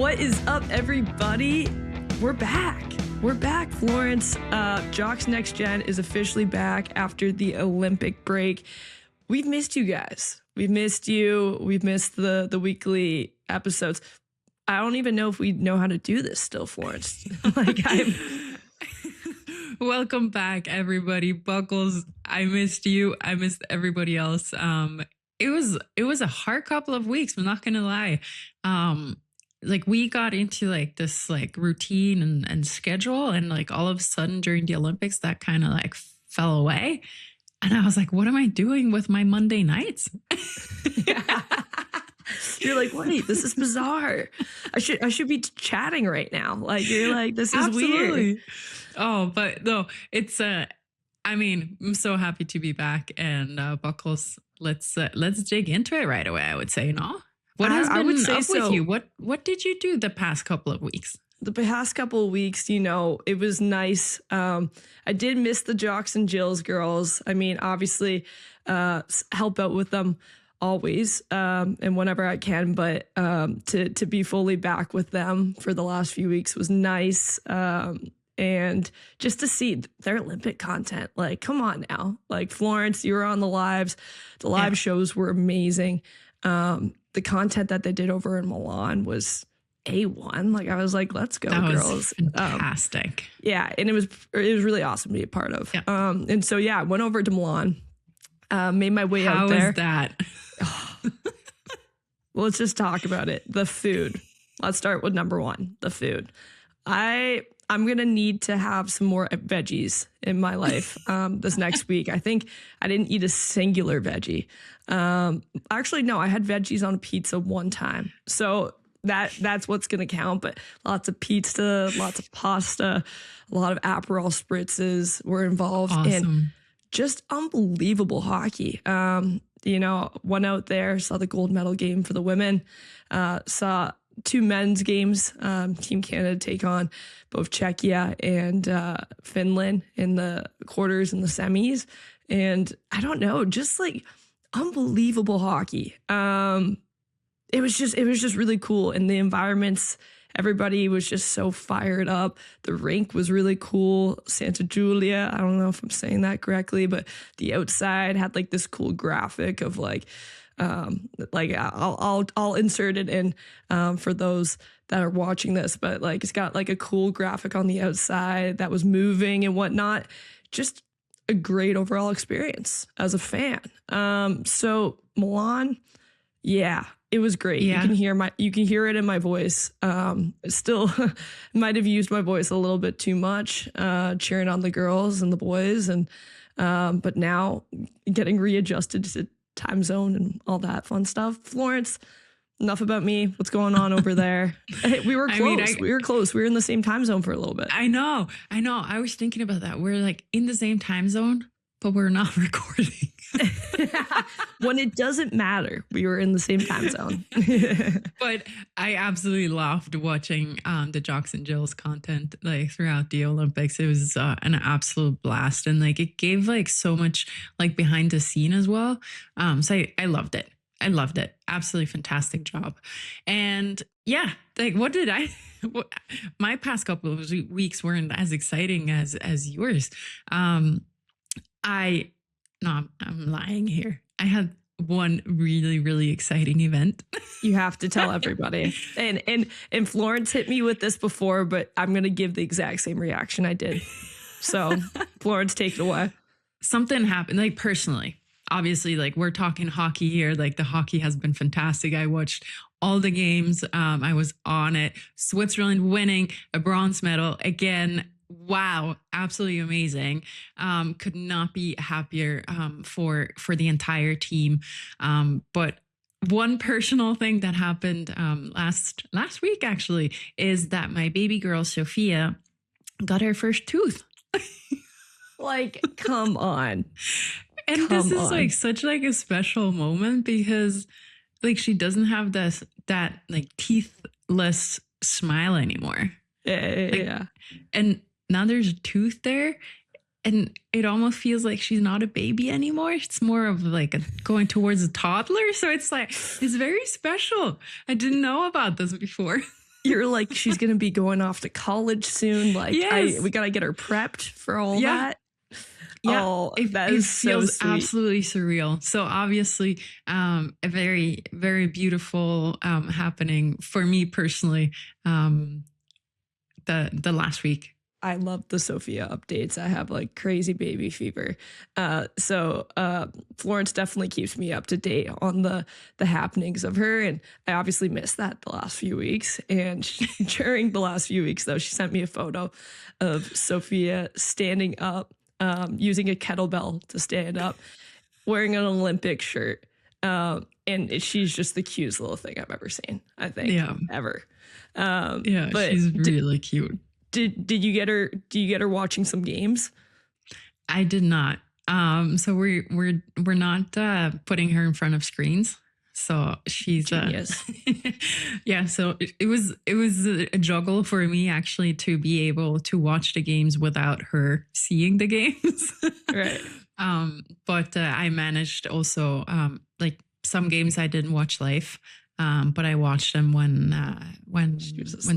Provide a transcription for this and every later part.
What is up, everybody? We're back. We're back, Florence. Jocks Next Gen is officially back after the Olympic break. We've missed you guys. We've missed you. We've missed the weekly episodes. I don't even know if we know how to do this still, Florence. Welcome back, everybody. Buckles, I missed you. I missed everybody else. It was a hard couple of weeks. I'm not gonna lie. We got into this routine and schedule, and all of a sudden during the Olympics that kind of fell away. And I was like, what am I doing with my Monday nights? You're like, wait, this is bizarre. I should be chatting right now. You're like, this is weird. Oh, but no, it's I'm so happy to be back. And Buckles, let's dig into it right away. I would say, what has been up with you? What did you do the past couple of weeks? The past couple of weeks, it was nice. I did miss the Jocks and Jills girls. I mean, obviously, help out with them always and whenever I can. But to be fully back with them for the last few weeks was nice. And just to see their Olympic content, come on now. Florence, you were on the lives. The live shows were amazing. The content that they did over in Milan was A1. I was like, let's go, girls. Fantastic. And it was really awesome to be a part of. Yeah. And so, I went over to Milan, made my way out there. How was that? Well, let's just talk about it. The food. Let's start with number one, the food. I'm going to need to have some more veggies in my life this next week. I think I didn't eat a singular veggie. Actually, no, I had veggies on a pizza one time. So that's what's going to count. But lots of pizza, lots of pasta, a lot of Aperol spritzes were involved. Awesome. And just unbelievable hockey. Went out there, saw the gold medal game for the women, saw two men's games, Team Canada take on both Czechia and Finland in the quarters and the semis. And I don't know, just unbelievable hockey. It was just really cool. And the environments, everybody was just so fired up. The rink was really cool. Santa Giulia, I don't know if I'm saying that correctly, but the outside had this cool graphic of I'll insert it in for those that are watching this, but it's got a cool graphic on the outside that was moving and whatnot. Just a great overall experience as a fan. So Milan, it was great. Yeah. You can hear it in my voice. Still might have used my voice a little bit too much, cheering on the girls and the boys, and but now getting readjusted to time zone and all that fun stuff. Florence, enough about me. What's going on over there? We were close. We were close. We were in the same time zone for a little bit. I know. I was thinking about that. We're in the same time zone, but we're not recording. When it doesn't matter, we were in the same time zone. But I absolutely loved watching the Jocks and Jills content throughout the Olympics. It was an absolute blast, and it gave so much behind the scene as well. So I loved it. I loved it. Absolutely fantastic job. And what did my past couple of weeks weren't as exciting as yours. I'm lying here. I had one really, really exciting event. You have to tell everybody. And Florence hit me with this before, but I'm going to give the exact same reaction I did. So Florence, take it away. Something happened, personally. Obviously, we're talking hockey here. The hockey has been fantastic. I watched all the games. I was on it. Switzerland winning a bronze medal again. Wow, absolutely amazing. Could not be happier for the entire team. But one personal thing that happened last week actually is that my baby girl Sophia got her first tooth. Come on. And this is such a special moment because she doesn't have that teethless smile anymore. Yeah. And now there's a tooth there, and it almost feels like she's not a baby anymore. It's more of going towards a toddler. So it's very special. I didn't know about this before. You're like, she's going to be going off to college soon. Like, Yes. we got to get her prepped for all Yeah. that. Yeah, Oh, that it is so feels sweet. absolutely surreal. So obviously, a very, very beautiful happening for me personally. The last week. I love the Sophia updates. I have like crazy baby fever. So Florence definitely keeps me up to date on the happenings of her. And I obviously missed that the last few weeks. And during the last few weeks, though, she sent me a photo of Sophia standing up, using a kettlebell to stand up, wearing an Olympic shirt. And she's just the cutest little thing I've ever seen, I think, ever. Yeah, but she's really cute. Did you get her? Do you get her watching some games? I did not. So we're not putting her in front of screens. So she's genius. Yeah. So it was a juggle for me actually to be able to watch the games without her seeing the games. Right. But I managed also like some games I didn't watch live. But I watched them when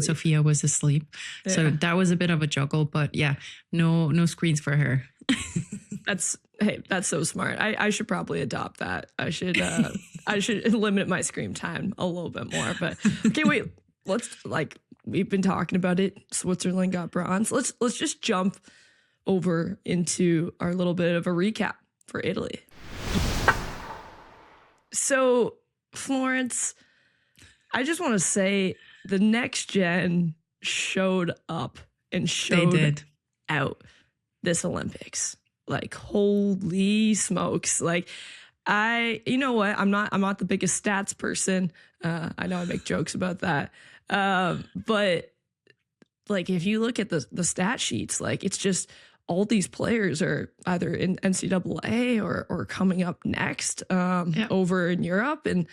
Sophia was asleep. Yeah. So that was a bit of a juggle, but yeah, no screens for her. That's so smart. I should probably adopt that. I should limit my screen time a little bit more. But okay, wait. We've been talking about it. Switzerland got bronze. Let's just jump over into our little bit of a recap for Italy. So Florence, I just want to say the next gen showed up and showed out this Olympics. Like, holy smokes. Like, you know what? I'm not the biggest stats person. I know I make jokes about that. But like, if you look at the stat sheets, like, it's just all these players are either in NCAA or coming up next over in Europe. And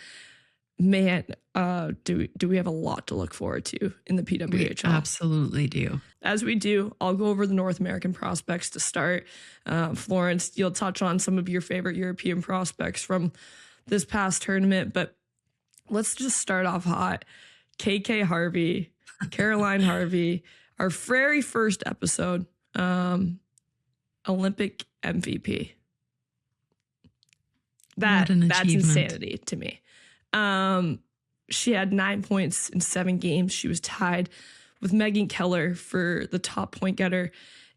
man, do we have a lot to look forward to in the PWHL? We absolutely do. As we do, I'll go over the North American prospects to start. Florence, you'll touch on some of your favorite European prospects from this past tournament, but let's just start off hot. KK Harvey, Caroline Harvey, our very first episode, Olympic MVP. That's insanity to me. She had 9 points in 7 games. She was tied with Megan Keller for the top point getter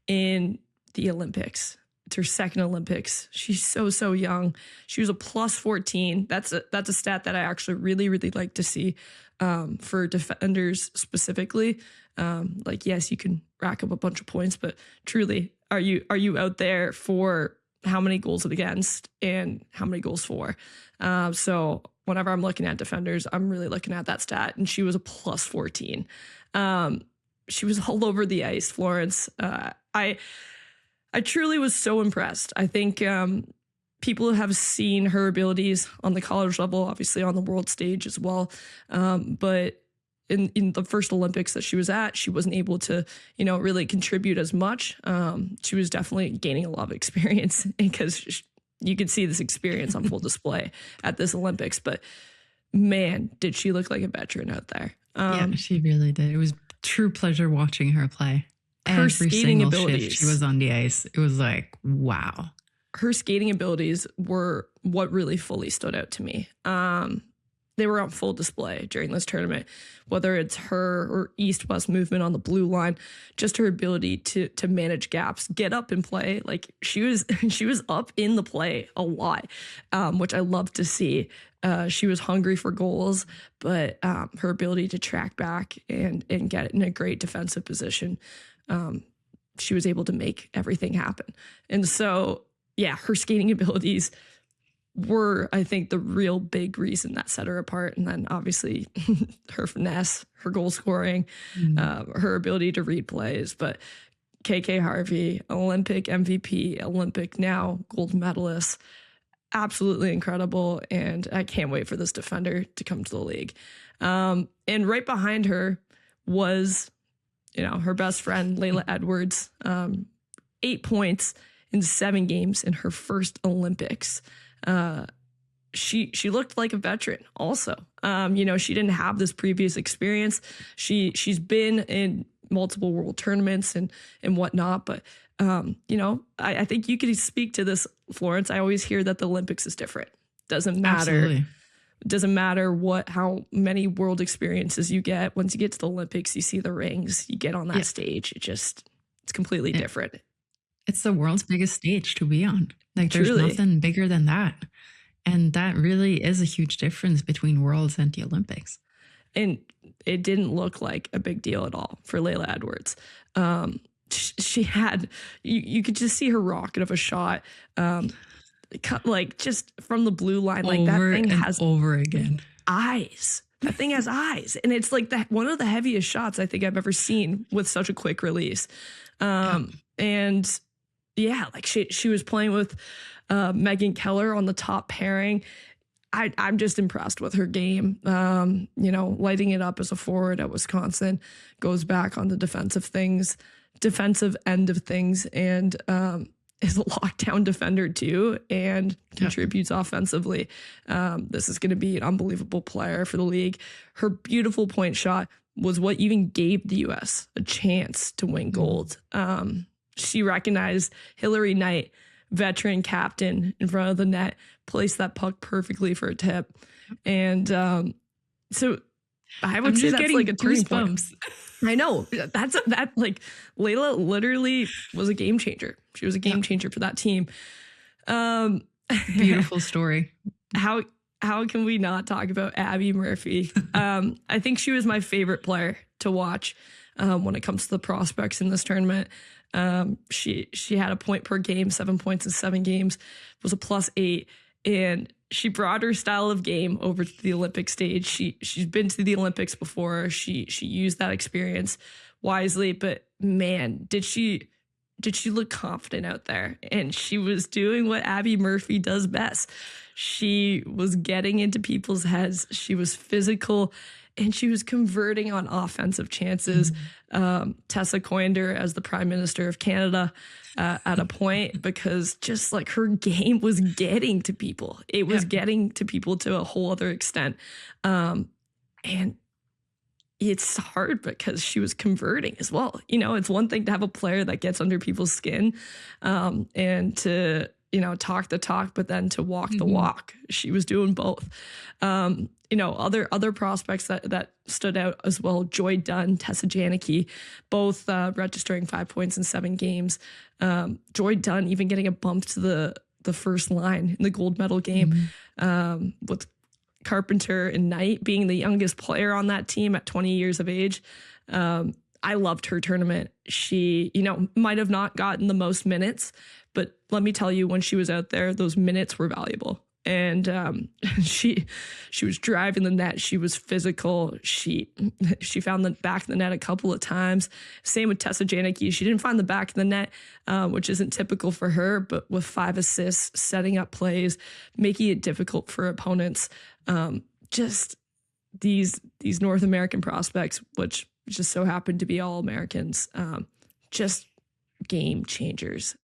in the Olympics. It's her second Olympics. She's so young. She was a plus 14. That's a stat that I actually really like to see for defenders specifically. Like, yes, you can rack up a bunch of points, but truly, are you out there for how many goals against and how many goals for? So whenever I'm looking at defenders, I'm really looking at that stat, and she was a plus 14. She was all over the ice, Florence. I truly was so impressed. I think people have seen her abilities on the college level, obviously on the world stage as well. But in the first Olympics that she was at, she wasn't able to, really contribute as much. She was definitely gaining a lot of experience because you could see this experience on full display at this Olympics. But man, did she look like a veteran out there. Yeah, she really did. It was true pleasure watching her play. Her skating abilities. Shift she was on the ice. It was like, wow. Her skating abilities were what really fully stood out to me. They were on full display during this tournament, whether it's her or east-west movement on the blue line, just her ability to manage gaps, get up and play. Like, she was up in the play a lot, which I love to see. She was hungry for goals, but her ability to track back and get in a great defensive position, she was able to make everything happen. And so, yeah, her skating abilities were, I think, the real big reason that set her apart. And then obviously her finesse, her goal scoring, her ability to read plays. But KK Harvey, Olympic MVP, Olympic now gold medalist, absolutely incredible. And I can't wait for this defender to come to the league. And right behind her was, her best friend, Layla Edwards, 8 points in 7 games in her first Olympics. she looked like a veteran also. You know, she didn't have this previous experience. She's been in multiple world tournaments and whatnot, but you know, I think you could speak to this, Florence. I always hear that the Olympics is different. Doesn't matter. Absolutely. Doesn't matter how many world experiences you get. Once you get to the Olympics, you see the rings, you get on that stage. It's completely different. It's the world's biggest stage to be on. Like there's Truly. nothing bigger than that. And that really is a huge difference between Worlds and the Olympics. And it didn't look like a big deal at all for Layla Edwards. She had, you could just see her rocket of a shot, like just from the blue line. Like that thing has over again eyes. That thing has eyes, and it's like one of the heaviest shots I think I've ever seen with such a quick release. And yeah, like she was playing with Megan Keller on the top pairing. I'm just impressed with her game. You know, lighting it up as a forward at Wisconsin, goes back on the defensive end of things, and is a lockdown defender too, and contributes offensively. This is going to be an unbelievable player for the league. Her beautiful point shot was what even gave the U.S. a chance to win gold. She recognized Hillary Knight, veteran captain, in front of the net, placed that puck perfectly for a tip. And so I would say that's like a turning point. I know that like Layla literally was a game changer. She was a game changer for that team. Beautiful story. How can we not talk about Abby Murphy? I think she was my favorite player to watch when it comes to the prospects in this tournament. She had a point per game, 7 points in 7 games, was a +8, and she brought her style of game over to the Olympic stage. She's been to the Olympics before. She used that experience wisely, but man, did she look confident out there. And she was doing what Abby Murphy does best. She was getting into people's heads. She was physical, and she was converting on offensive chances. Tessa coined her as the Prime Minister of Canada at a point, because just like her game was getting to people. It was getting to people to a whole other extent. And it's hard because she was converting as well. You know, it's one thing to have a player that gets under people's skin and to, you know, talk the talk, but then to walk the walk. She was doing both. You know, other prospects that stood out as well: Joy Dunn, Tessa Janicki, both registering 5 points in 7 games. Joy Dunn even getting a bump to the first line in the gold medal game, with Carpenter and Knight being the youngest player on that team at 20 years of age. I loved her tournament. She, you know, might have not gotten the most minutes, but let me tell you, when she was out there, those minutes were valuable. And she was driving the net. She was physical. She found the back of the net a couple of times. Same with Tessa Janicki. She didn't find the back of the net, which isn't typical for her, but with 5 assists, setting up plays, making it difficult for opponents. Just these North American prospects, which just so happened to be all Americans, just game changers.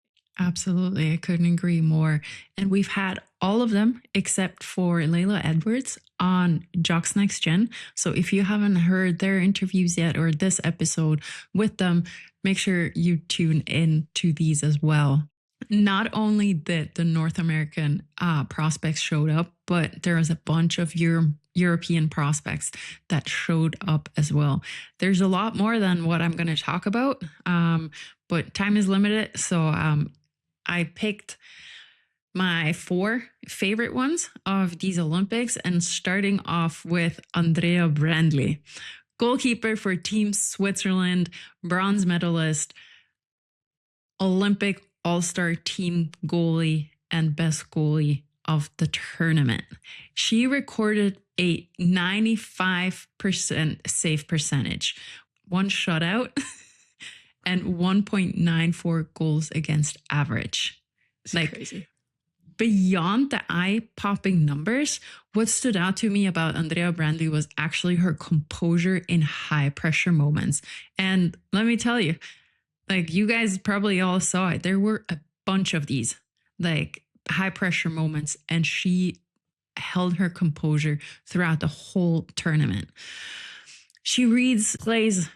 Absolutely. I couldn't agree more. And we've had all of them except for Layla Edwards on Jocks Next Gen. So if you haven't heard their interviews yet, or this episode with them, make sure you tune in to these as well. Not only that the North American prospects showed up, but there was a bunch of European prospects that showed up as well. There's a lot more than what I'm going to talk about, but time is limited. So I picked my 4 favorite ones of these Olympics, and starting off with Andrea Brändli, goalkeeper for Team Switzerland, bronze medalist, Olympic All-Star team goalie, and best goalie of the tournament. She recorded a 95% save percentage, 1 shutout, and 1.94 goals against average. It's like crazy. Beyond the eye-popping numbers, what stood out to me about Andrea Brändli was actually her composure in high-pressure moments. And let me tell you, like, you guys probably all saw it. There were a bunch of these, like, high-pressure moments, and she held her composure throughout the whole tournament. She plays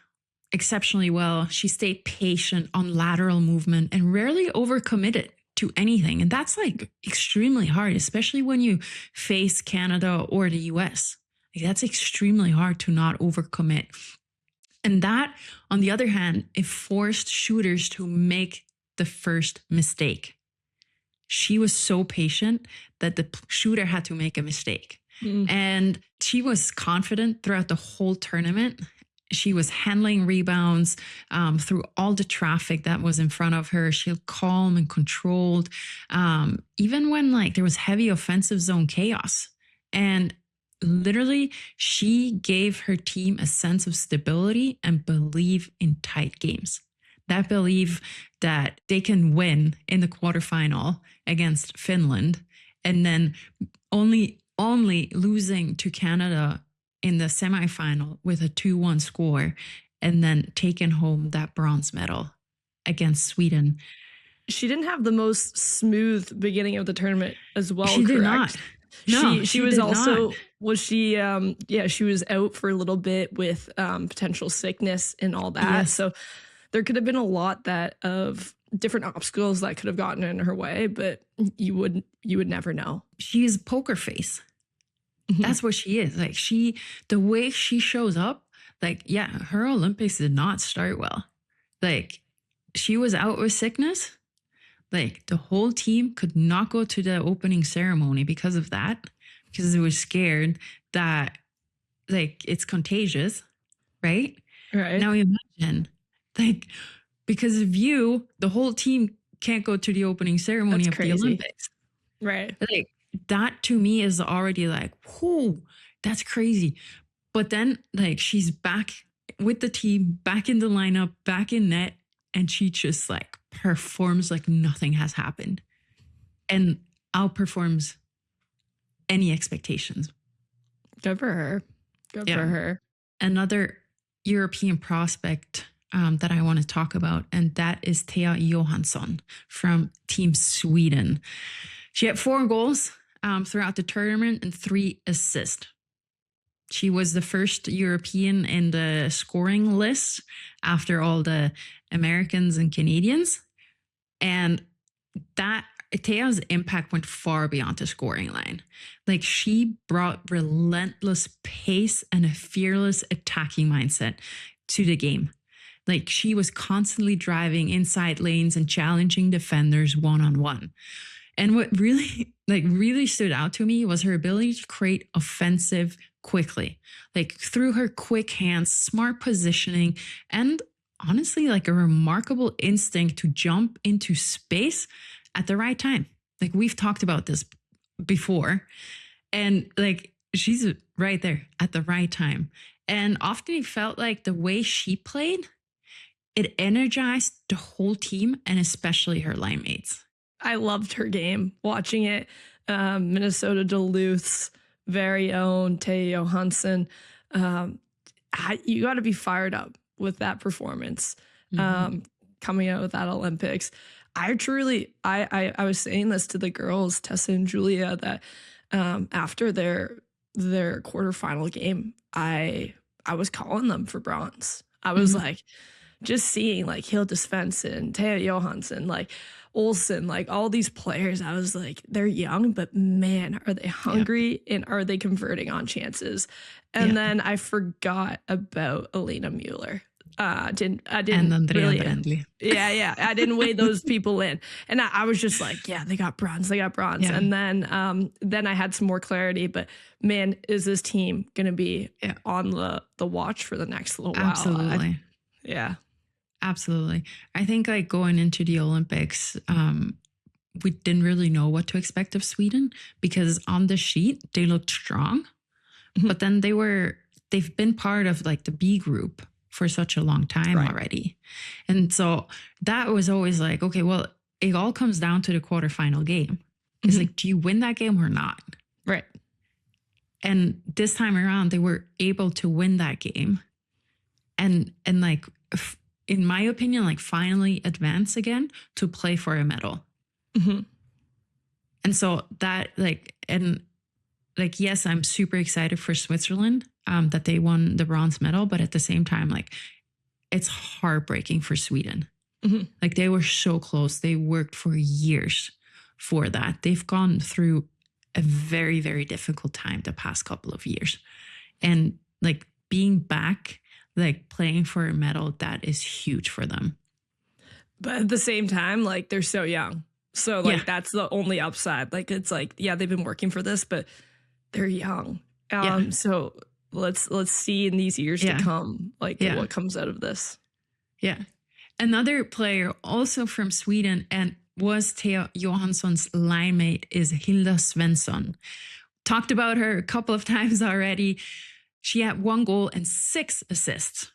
exceptionally well. She stayed patient on lateral movement and rarely overcommitted to anything. And that's like extremely hard, especially when you face Canada or the US. Like, that's extremely hard to not overcommit. And that, on the other hand, it forced shooters to make the first mistake. She was so patient that the shooter had to make a mistake. And she was confident throughout the whole tournament. She was handling rebounds through all the traffic that was in front of her. She was calm and controlled, even when like there was heavy offensive zone chaos. And literally, she gave her team a sense of stability and belief in tight games. That belief that they can win in the quarterfinal against Finland, and then only losing to Canada in the semifinal with a 2-1 score, and then taking home that bronze medal against Sweden. She didn't have the most smooth beginning of the tournament as well. She did not. No, she was also not. Was she she was out for a little bit with potential sickness and all that. Yes. So there could have been a lot of different obstacles that could have gotten in her way, but you would never know. She's poker face. That's what she is. Like, the way she shows up, like, yeah, her Olympics did not start well. Like, she was out with sickness. Like, the whole team could not go to the opening ceremony because of that, because it was scared that, like, it's contagious, right? Right. Now imagine, like, because of you, the whole team can't go to the opening ceremony of the Olympics. Right. Like, that to me is already like, whoo, that's crazy. But then, like, she's back with the team, back in the lineup, back in net, and she just like performs like nothing has happened and outperforms any expectations. Good for her. Good for her. Another European prospect that I want to talk about, and that is Thea Johansson from Team Sweden. She had 4 goals throughout the tournament and 3 assists. She was the first European in the scoring list after all the Americans and Canadians. And that Thea's impact went far beyond the scoring line. Like, she brought relentless pace and a fearless attacking mindset to the game. Like, she was constantly driving inside lanes and challenging defenders one-on-one. And what really stood out to me was her ability to create offensive quickly, like through her quick hands, smart positioning, and honestly, like a remarkable instinct to jump into space at the right time. Like, we've talked about this before, and like, she's right there at the right time. And often it felt like the way she played, it energized the whole team and especially her line mates. I loved her game, watching it. Minnesota Duluth's very own Thea Johansson. You got to be fired up with that performance coming out with that Olympics. I was saying this to the girls, Tessa and Julia, that after their quarterfinal game, I was calling them for bronze. I was like, just seeing like Hilda Svensson, Thea Johansson, like Olsen, like all these players, I was like, they're young, but man, are they hungry and are they converting on chances? And then I forgot about Elena Mueller. I didn't and Andrea really, Brändli. I didn't weigh those people in, and I was just like, yeah, they got bronze. And then I had some more clarity. But man, is this team gonna be on the watch for the next little while? Absolutely. Absolutely. I think like going into the Olympics, we didn't really know what to expect of Sweden because on the sheet they looked strong, but then they've been part of like the B group for such a long time already. And so that was always like, okay, well, it all comes down to the quarterfinal game. It's like, do you win that game or not? Right. And this time around, they were able to win that game. And like, in my opinion, like finally advance again to play for a medal. And so that like, and like, yes, I'm super excited for Switzerland that they won the bronze medal, but at the same time, like, it's heartbreaking for Sweden. Mhm. Like, they were so close. They worked for years for that. They've gone through a very, very difficult time the past couple of years. And like being back, like playing for a medal, that is huge for them. But at the same time, like they're so young. So like that's the only upside. Like it's like, yeah, they've been working for this, but they're young. Yeah. So let's see in these years to come, like what comes out of this. Yeah. Another player also from Sweden and was Theo Johansson's line mate is Hilda Svensson. Talked about her a couple of times already. She had 1 goal and 6 assists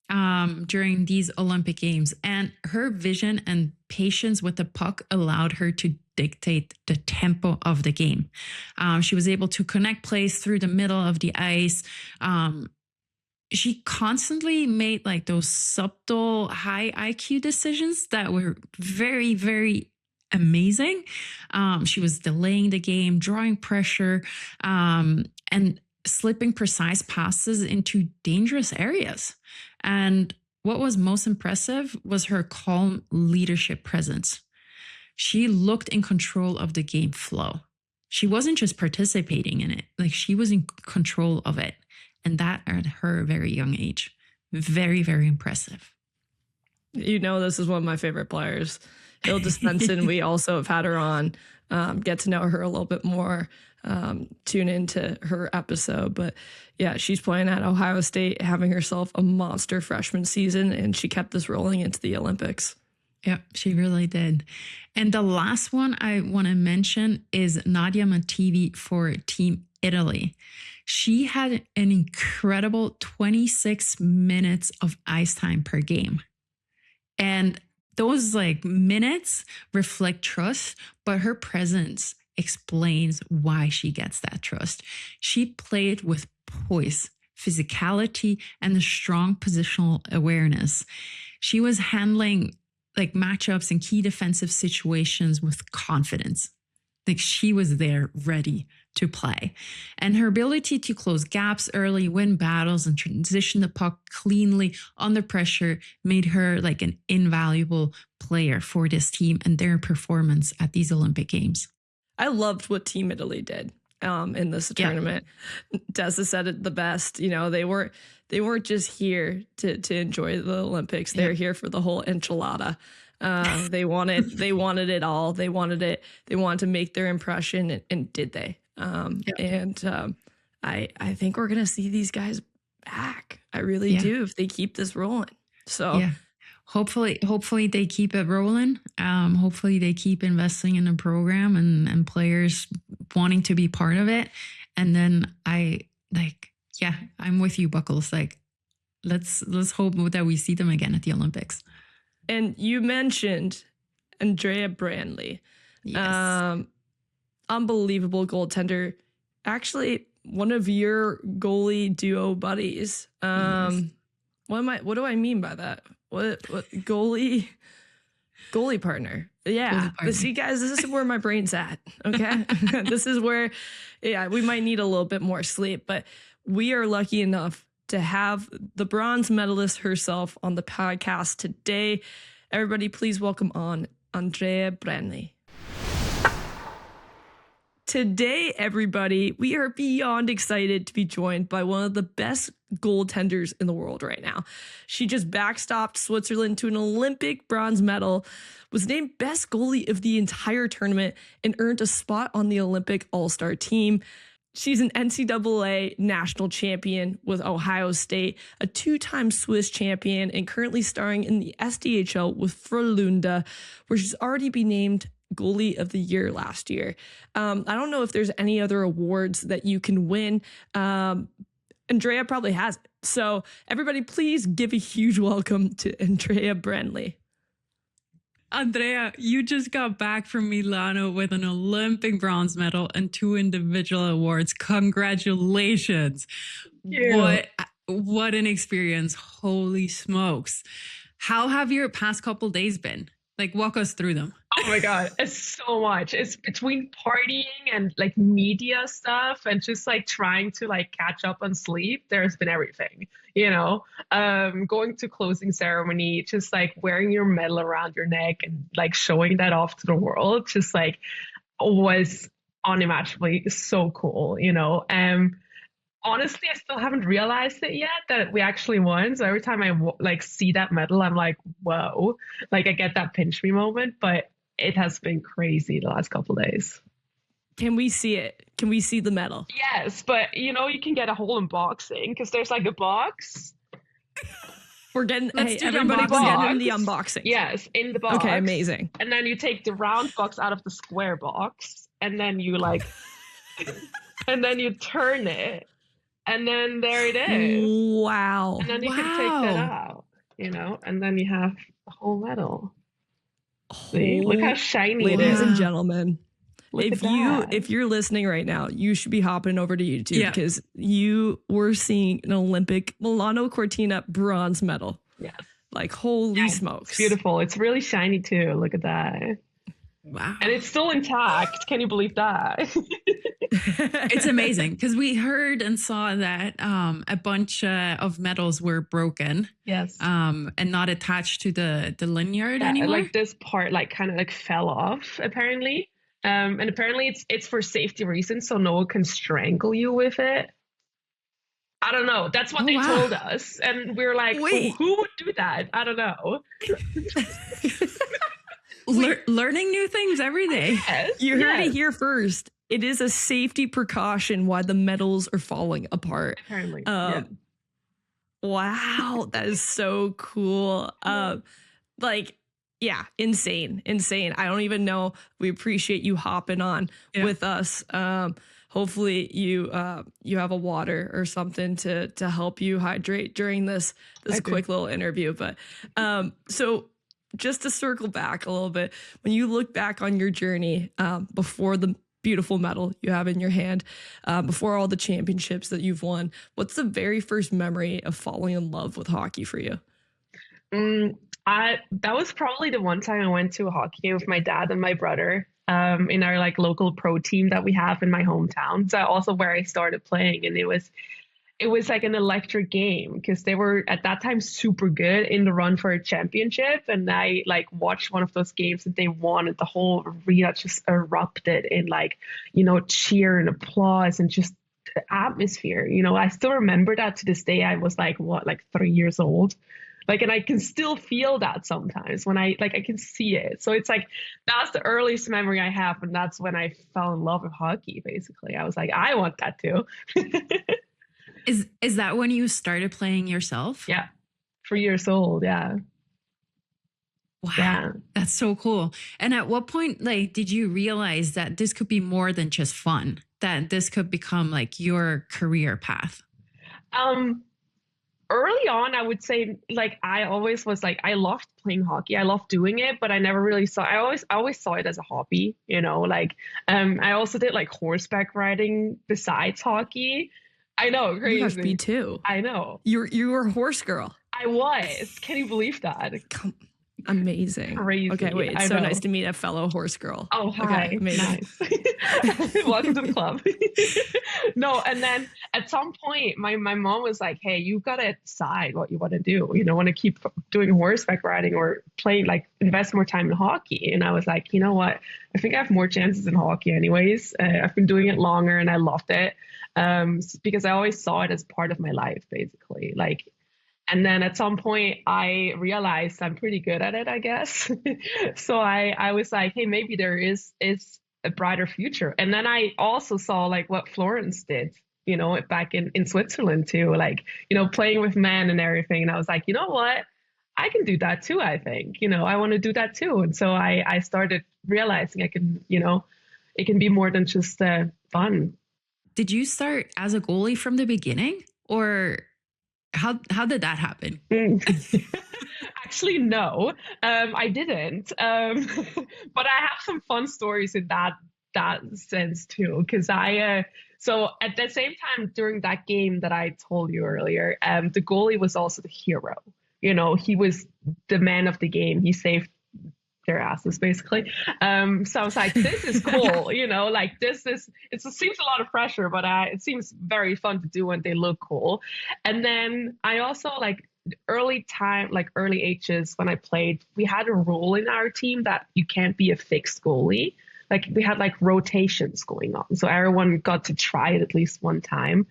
during these Olympic Games. And her vision and patience with the puck allowed her to dictate the tempo of the game. She was able to connect plays through the middle of the ice. She constantly made like those subtle high IQ decisions that were very, very amazing. She was delaying the game, drawing pressure, and slipping precise passes into dangerous areas. And what was most impressive was her calm leadership presence. She looked in control of the game flow. She wasn't just participating in it, like she was in control of it. And that at her very young age. Very, very impressive. You know, this is one of my favorite players. Hilda Svensson, we also have had her on, get to know her a little bit more, tune into her episode. But yeah, she's playing at Ohio State, having herself a monster freshman season, and she kept this rolling into the Olympics. Yeah, she really did. And the last one I want to mention is Nadia Mativi for Team Italy. She had an incredible 26 minutes of ice time per game. And those like minutes reflect trust, but her presence explains why she gets that trust. She played with poise, physicality, and a strong positional awareness. She was handling like matchups and key defensive situations with confidence. Like she was there ready to play. And her ability to close gaps early, win battles, and transition the puck cleanly under pressure made her like an invaluable player for this team and their performance at these Olympic Games. I loved what Team Italy did in this tournament. Dessa said it the best. You know, they weren't just here to enjoy the Olympics. They're here for the whole enchilada. They wanted it all. They wanted to make their impression, and did they? And I think we're gonna see these guys back. I really do if they keep this rolling. So hopefully they keep it rolling. Hopefully they keep investing in the program and players wanting to be part of it. And then I'm with you, Buckles. Like let's hope that we see them again at the Olympics. And you mentioned Andrea Brändli. Yes. Unbelievable goaltender. Actually, one of your goalie duo buddies. Yes. What do I mean by that? What goalie partner? Yeah. Goalie partner. See, guys, this is where my brain's at. Okay. This is where, we might need a little bit more sleep, but we are lucky enough to have the bronze medalist herself on the podcast today. Everybody, please welcome on Andrea Brändli. Today, everybody, we are beyond excited to be joined by one of the best goaltenders in the world right now. She just backstopped Switzerland to an Olympic bronze medal, was named best goalie of the entire tournament, and earned a spot on the Olympic All-Star team. She's an NCAA national champion with Ohio State, a 2-time Swiss champion, and currently starring in the SDHL with Frölunda, where she's already been named goalie of the year last year. I don't know if there's any other awards that you can win. Andrea probably has it. So everybody, please give a huge welcome to Andrea Brändli. Andrea, you just got back from Milano with an Olympic bronze medal and 2 individual awards. Congratulations. What an experience. Holy smokes. How have your past couple days been? Like walk us through them. Oh my God, it's so much. It's between partying and like media stuff and just like trying to like catch up on sleep. There's been everything, going to closing ceremony, just like wearing your medal around your neck and like showing that off to the world, just like was unimaginably so cool. Honestly, I still haven't realized it yet that we actually won. So every time I like see that medal, I'm like, whoa, like I get that pinch me moment, but it has been crazy the last couple of days. Can we see it? Can we see the medal? Yes, but you can get a whole unboxing because there's like a box. We're getting, Let's hey, do the everybody, we're unboxing. getting the unboxing. Yes, in the box. Okay, amazing. And then you take the round box out of the square box, and then you like, and then you turn it, and then there it is. Wow. And then you can take that out, and then you have the whole medal. See, look how shiny it Ladies is. and gentlemen, Look at if you're listening right now, you should be hopping over to YouTube Yeah. because you were seeing an Olympic Milano Cortina bronze medal. Yes. Like, holy smokes. It's beautiful. It's really shiny too. Look at that. Wow. And it's still intact. Can you believe that? It's amazing because we heard and saw that a bunch of medals were broken. Yes. And not attached to the lanyard anymore. Like this part like kind of like fell off apparently. And apparently it's for safety reasons, so no one can strangle you with it. I don't know. That's what they told us. And we were like, Wait. who would do that? I don't know. Learning new things every day. Yes, You heard it here first. It is a safety precaution why the medals are falling apart. Apparently. Wow, that is so cool. Insane. I don't even know. We appreciate you hopping on with us. Hopefully you have a water or something to help you hydrate during this quick little interview. But so just to circle back a little bit, when you look back on your journey before the beautiful medal you have in your hand, before all the championships that you've won, what's the very first memory of falling in love with hockey for you? That was probably the one time I went to a hockey game with my dad and my brother in our like local pro team that we have in my hometown. So also where I started playing, and it was like an electric game because they were at that time super good in the run for a championship. And I like watched one of those games that they won, and the whole arena just erupted in like, cheer and applause and just the atmosphere. I still remember that to this day. I was like 3 years old. Like, and I can still feel that sometimes when I can see it. So it's like, that's the earliest memory I have. And that's when I fell in love with hockey, basically. I was like, I want that too. Is that when you started playing yourself? Yeah. 3 years old. Yeah. Wow. Yeah. That's so cool. And at what point, like, did you realize that this could be more than just fun, that this could become like your career path? Early on, I would say, like, I always was like, I loved playing hockey. I loved doing it, but I never really I always saw it as a hobby, I also did like horseback riding besides hockey. I know, crazy. You have to be too. I know. You were a horse girl. I was. Can you believe that? Amazing. Crazy. Okay, wait. It's so nice to meet a fellow horse girl. Oh, hi. Okay, nice. Welcome to the club. No, and then at some point, my mom was like, hey, you got to decide what you want to do. You don't want to keep doing horseback riding or playing, like invest more time in hockey. And I was like, you know what? I think I have more chances in hockey anyways. I've been doing it longer and I loved it because I always saw it as part of my life, basically. And then at some point I realized I'm pretty good at it, I guess. So I was like, hey, maybe there is a brighter future. And then I also saw like what Florence did, back in Switzerland too, like, playing with men and everything. And I was like, you know what? I can do that too, I think. I want to do that too. And so I started realizing I can, it can be more than just fun. Did you start as a goalie from the beginning, or how did that happen? Actually, no, I didn't. But I have some fun stories in that sense too, because so at the same time during that game that I told you earlier, the goalie was also the hero. He was the man of the game. He saved their asses basically. So I was like, this is cool, you know, like it seems a lot of pressure, but it seems very fun to do when they look cool. And then I also like early ages when I played, we had a rule in our team that you can't be a fixed goalie. Like we had like rotations going on. So everyone got to try it at least one time.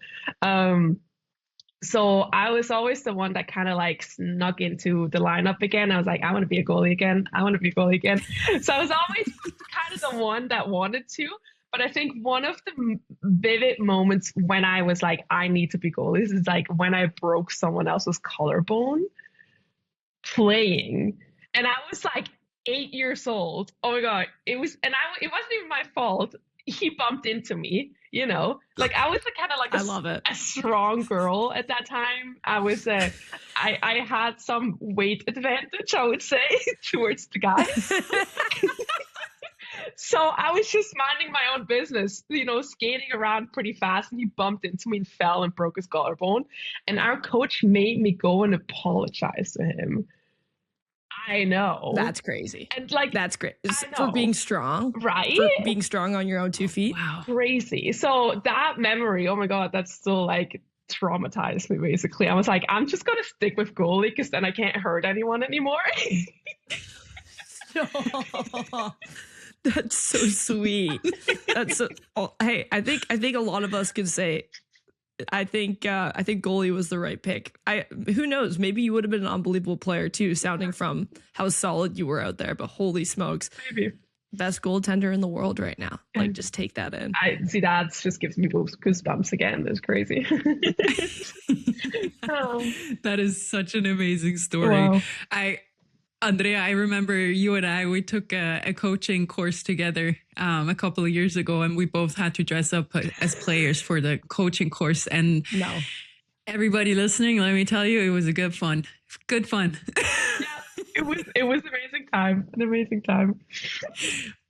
So I was always the one that kind of like snuck into the lineup again. I was like, I want to be a goalie again. I want to be a goalie again. So I was always kind of the one that wanted to. But I think one of the vivid moments when I was like, I need to be goalies is like when I broke someone else's collarbone playing. And I was like 8 years old. Oh my God. It wasn't even my fault. He bumped into me, you know, like I was kind of like a strong girl at that time. I was I had some weight advantage, I would say, towards the guys. So I was just minding my own business, you know, skating around pretty fast, and he bumped into me and fell and broke his collarbone. And our coach made me go and apologize to him. I know. That's crazy. And like, that's great for being strong, right? For being strong on your own 2 feet. Wow. Crazy. So that memory, oh my God, that's still like traumatized me basically. I was like, I'm just going to stick with goalie because then I can't hurt anyone anymore. That's so sweet. That's so, hey, I think a lot of us could say, I think goalie was the right pick. Who knows? Maybe you would have been an unbelievable player too, sounding from how solid you were out there. But holy smokes, maybe best goaltender in the world right now. Like, just take that in. I see that just gives me goosebumps again. That's crazy. That is such an amazing story. Wow. Andrea, I remember you and we took a coaching course together a couple of years ago, and we both had to dress up as players for the coaching course. And everybody listening, let me tell you, it was a good fun. Yeah, it was an amazing time.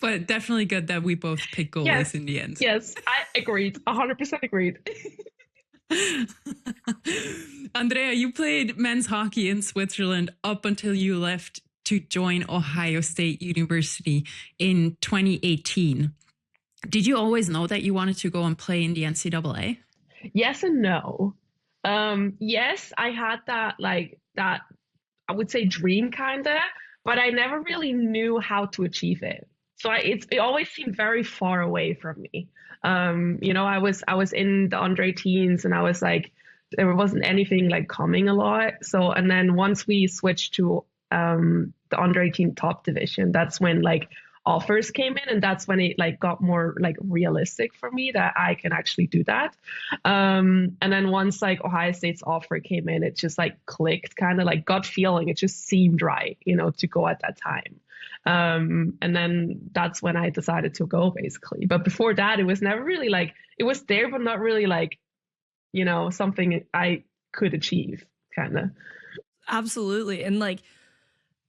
But definitely good that we both picked goalies in the end. Yes, I agreed. 100% agreed. Andrea, you played men's hockey in Switzerland up until you left to join Ohio State University in 2018. Did you always know that you wanted to go and play in the NCAA? Yes and no. Yes, I had that I would say dream kind of, but I never really knew how to achieve it. So it always seemed very far away from me. You know, I was in the under 18s, and I was like, there wasn't anything like coming a lot. So, and then once we switched to the under 18 top division, that's when like offers came in, and that's when it like got more like realistic for me that I can actually do that. And then once like Ohio State's offer came in, it just like clicked, kind of like gut feeling. It just seemed right, you know, to go at that time. And then that's when I decided to go basically. But before that, it was never really like, it was there, but not really like, you know, something I could achieve kind of. Absolutely. And like,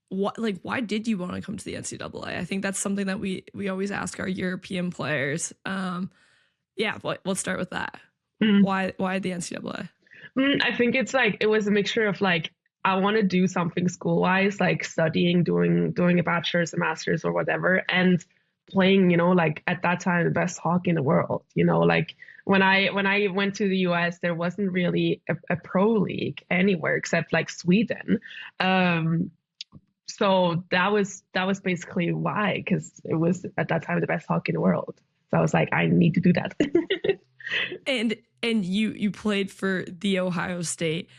why did you want to come to the NCAA? I think that's something that we always ask our European players. Let's start with that. Why the NCAA? I think it's like, it was a mixture of like, I want to do something school-wise, like studying, doing a bachelor's, a master's, or whatever, and playing, you know, like at that time, the best hockey in the world. You know, like when I went to the US, there wasn't really a pro league anywhere except like Sweden. So that was basically why, because it was at that time the best hockey in the world. So I was like, I need to do that. And you played for the Ohio State.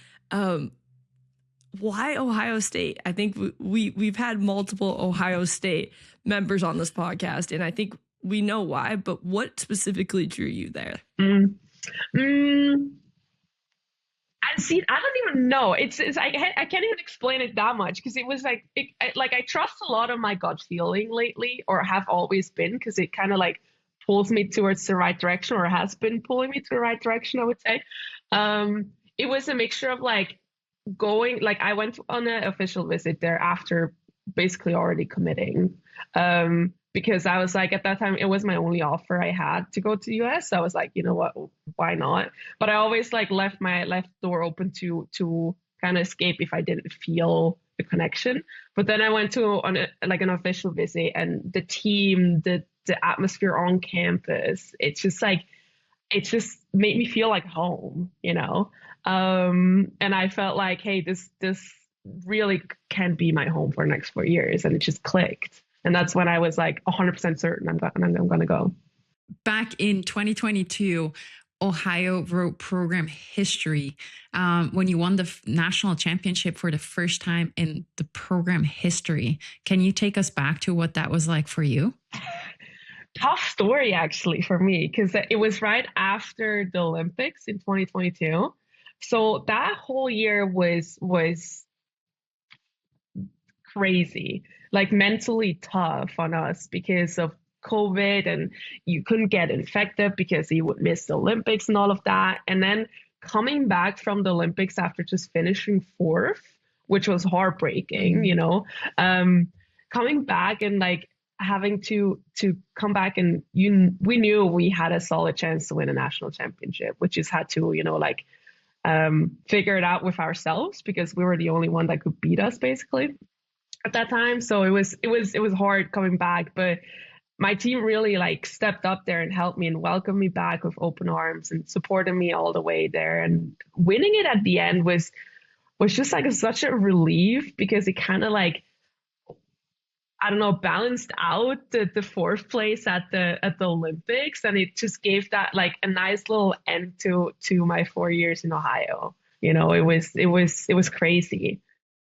Why Ohio State? I think we've had multiple Ohio State members on this podcast, and I think we know why, but what specifically drew you there? I don't even know. I can't even explain it that much, because it was like, I trust a lot of my gut feeling lately, or have always been, because it kind of like pulls me towards the right direction, or has been pulling me to the right direction, I would say. It was a mixture of like, going, like I went on an official visit there after basically already committing, because I was like, at that time it was my only offer I had to go to the US. So I was like, you know what, why not? But I always like left door open to kind of escape if I didn't feel the connection. But then I went to an official visit, and the team, the atmosphere on campus, it just made me feel like home, you know. And I felt like, hey, this really can be my home for the next 4 years, and it just clicked. And that's when I was like 100% certain I'm going to go. Back in 2022, Ohio wrote program history when you won the national championship for the first time in the program history. Can you take us back to what that was like for you? Tough story, actually, for me, because it was right after the Olympics in 2022. So that whole year was crazy, like mentally tough on us because of COVID, and you couldn't get infected because you would miss the Olympics and all of that. And then coming back from the Olympics after just finishing 4th, which was heartbreaking, you know, coming back and like having to come back, and we knew we had a solid chance to win a national championship. We just had to, you know, like figure it out with ourselves, because we were the only one that could beat us basically at that time. So it was hard coming back, but my team really like stepped up there and helped me and welcomed me back with open arms and supported me all the way there. And winning it at the end was just like such a relief, because it kind of like, I don't know, balanced out the 4th place at the Olympics, and it just gave that like a nice little end to my 4 years in Ohio. You know, it was crazy.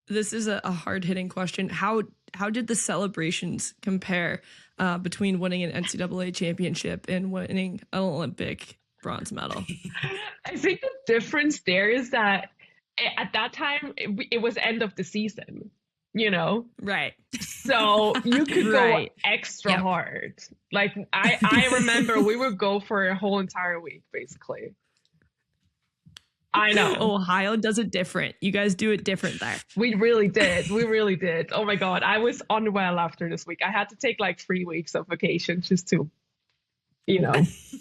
This is a hard-hitting question. How did the celebrations compare between winning an NCAA championship and winning an Olympic bronze medal? I think the difference there is that at that time it was end of the season, you know? Right. So you could go extra hard. Like I remember we would go for a whole entire week, basically. I know. Ohio does it different. You guys do it different there. We really did. We really did. Oh my God. I was unwell after this week. I had to take like 3 weeks of vacation just to, you know,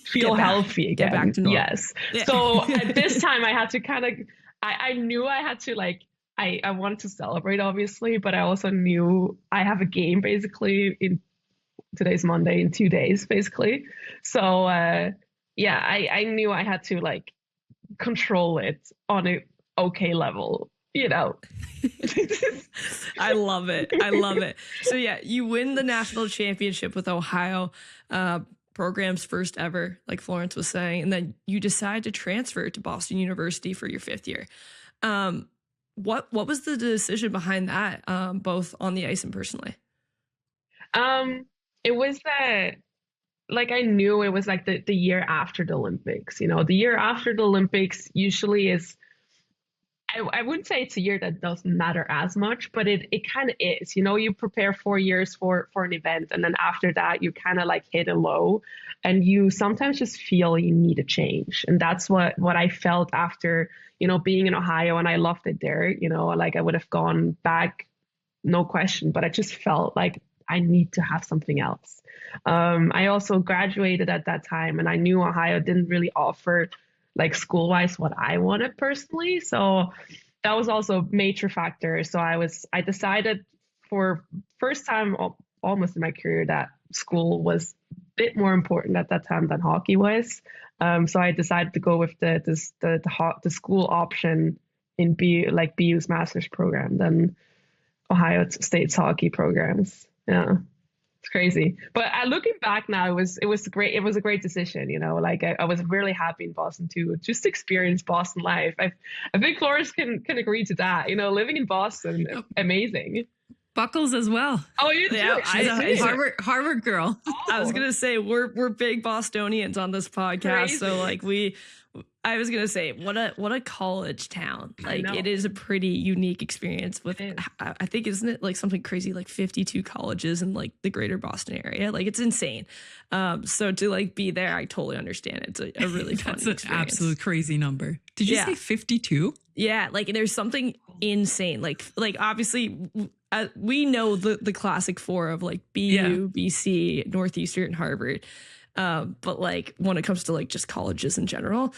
feel healthy again. Get back to normal. Yes. Yeah. So at this time I had to kind of, I knew I had to like, I wanted to celebrate obviously, but I also knew I have a game basically today's Monday, in 2 days basically. So yeah, I knew I had to like control it on a okay level, you know. I love it. So yeah, you win the national championship with Ohio, program's first ever, like Florence was saying, and then you decide to transfer to Boston University for your 5th year. What was the decision behind that, both on the ice and personally? It was that, like, I knew it was like the year after the Olympics. You know, the year after the Olympics usually is, I wouldn't say it's a year that doesn't matter as much, but it kind of is. You know, you prepare 4 years for an event, and then after that you kind of like hit a low, and you sometimes just feel you need a change. And that's what I felt after, you know, being in Ohio, and I loved it there. You know, like I would have gone back, no question, but I just felt like I need to have something else. I also graduated at that time, and I knew Ohio didn't really offer like school-wise what I wanted personally. So that was also a major factor. So I decided for first time almost in my career that school was a bit more important at that time than hockey was. So I decided to go with the school option in BU's master's program than Ohio State's hockey programs. Yeah. It's crazy. But looking back now, it was great. It was a great decision, you know, like I was really happy in Boston too, just to experience Boston life. I think Florence can agree to that, you know, living in Boston, amazing. Buckles as well. Oh, you do? Yeah, Harvard girl. Oh. I was gonna say we're big Bostonians on this podcast, crazy. So like I was gonna say what a college town. Like it is a pretty unique experience with I think, isn't it like something crazy like 52 colleges in like the greater Boston area? Like it's insane. So to like be there, I totally understand. It's a really fun experience. An absolute crazy number. Did you say 52? Yeah, like there's something insane. Like obviously we know the classic four of like BU, BC, Northeastern, Harvard. But like when it comes to like just colleges in general,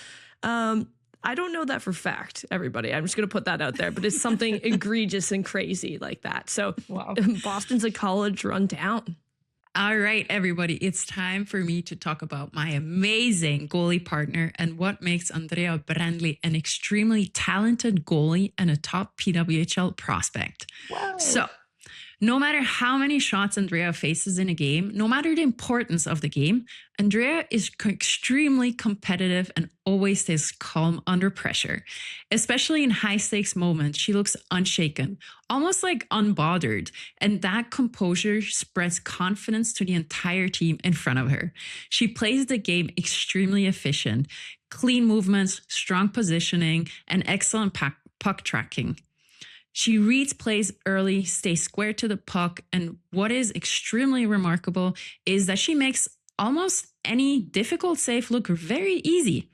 I don't know that for fact, everybody. I'm just going to put that out there, but it's something egregious and crazy like that. So Wow. Boston's a college run town. All right, everybody, it's time for me to talk about my amazing goalie partner and what makes Andrea Brändli an extremely talented goalie and a top PWHL prospect. Wow. So, no matter how many shots Andrea faces in a game, no matter the importance of the game, Andrea is extremely competitive and always stays calm under pressure. Especially in high-stakes moments, she looks unshaken, almost like unbothered, and that composure spreads confidence to the entire team in front of her. She plays the game extremely efficient, clean movements, strong positioning, and excellent puck tracking. She reads plays early, stays square to the puck, and what is extremely remarkable is that she makes almost any difficult save look very easy.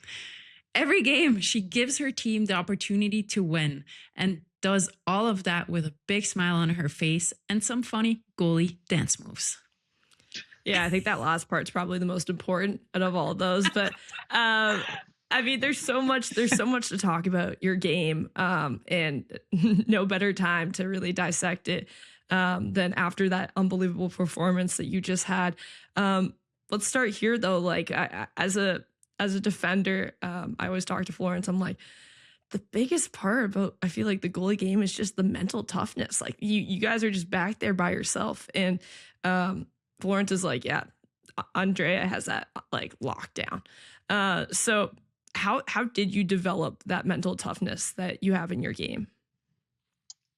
Every game, she gives her team the opportunity to win and does all of that with a big smile on her face and some funny goalie dance moves. Yeah, I think that last part's probably the most important out of all of those. But I mean, there's so much to talk about your game, and no better time to really dissect it than after that unbelievable performance that you just had. Let's start here though. Like as a defender, I always talk to Florence. I'm like, the biggest part about I feel like the goalie game is just the mental toughness. Like you guys are just back there by yourself, and Florence is like, yeah, Andrea has that like locked down. So how did you develop that mental toughness that you have in your game?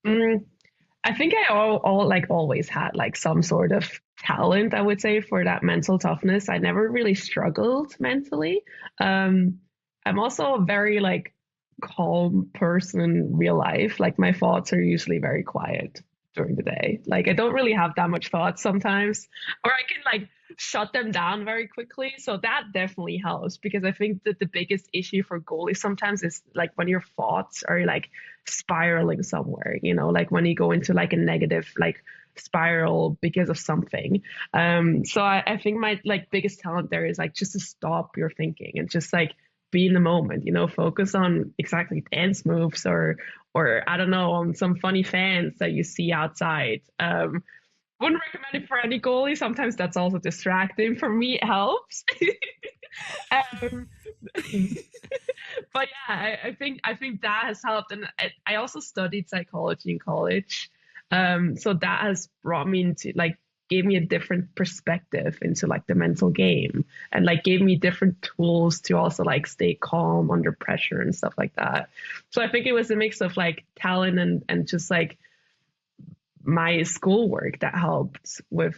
I think I always had like some sort of talent, I would say, for that mental toughness. I never really struggled mentally. I'm also a very like calm person in real life. Like my thoughts are usually very quiet during the day. Like I don't really have that much thoughts sometimes, or I can like shut them down very quickly. So that definitely helps, because I think that the biggest issue for goalies sometimes is like when your thoughts are like spiraling somewhere, like when you go into like a negative like spiral because of something. So I think my like biggest talent there is like just to stop your thinking and just like be in the moment, focus on exactly dance moves or I don't know, on some funny fans that you see outside. Wouldn't recommend it for any goalie. Sometimes that's also distracting. For me, it helps. But yeah, I think that has helped. And I also studied psychology in college. So that has brought me into like, gave me a different perspective into like the mental game, and like gave me different tools to also like stay calm under pressure and stuff like that. So I think it was a mix of like talent and just like my schoolwork that helped with,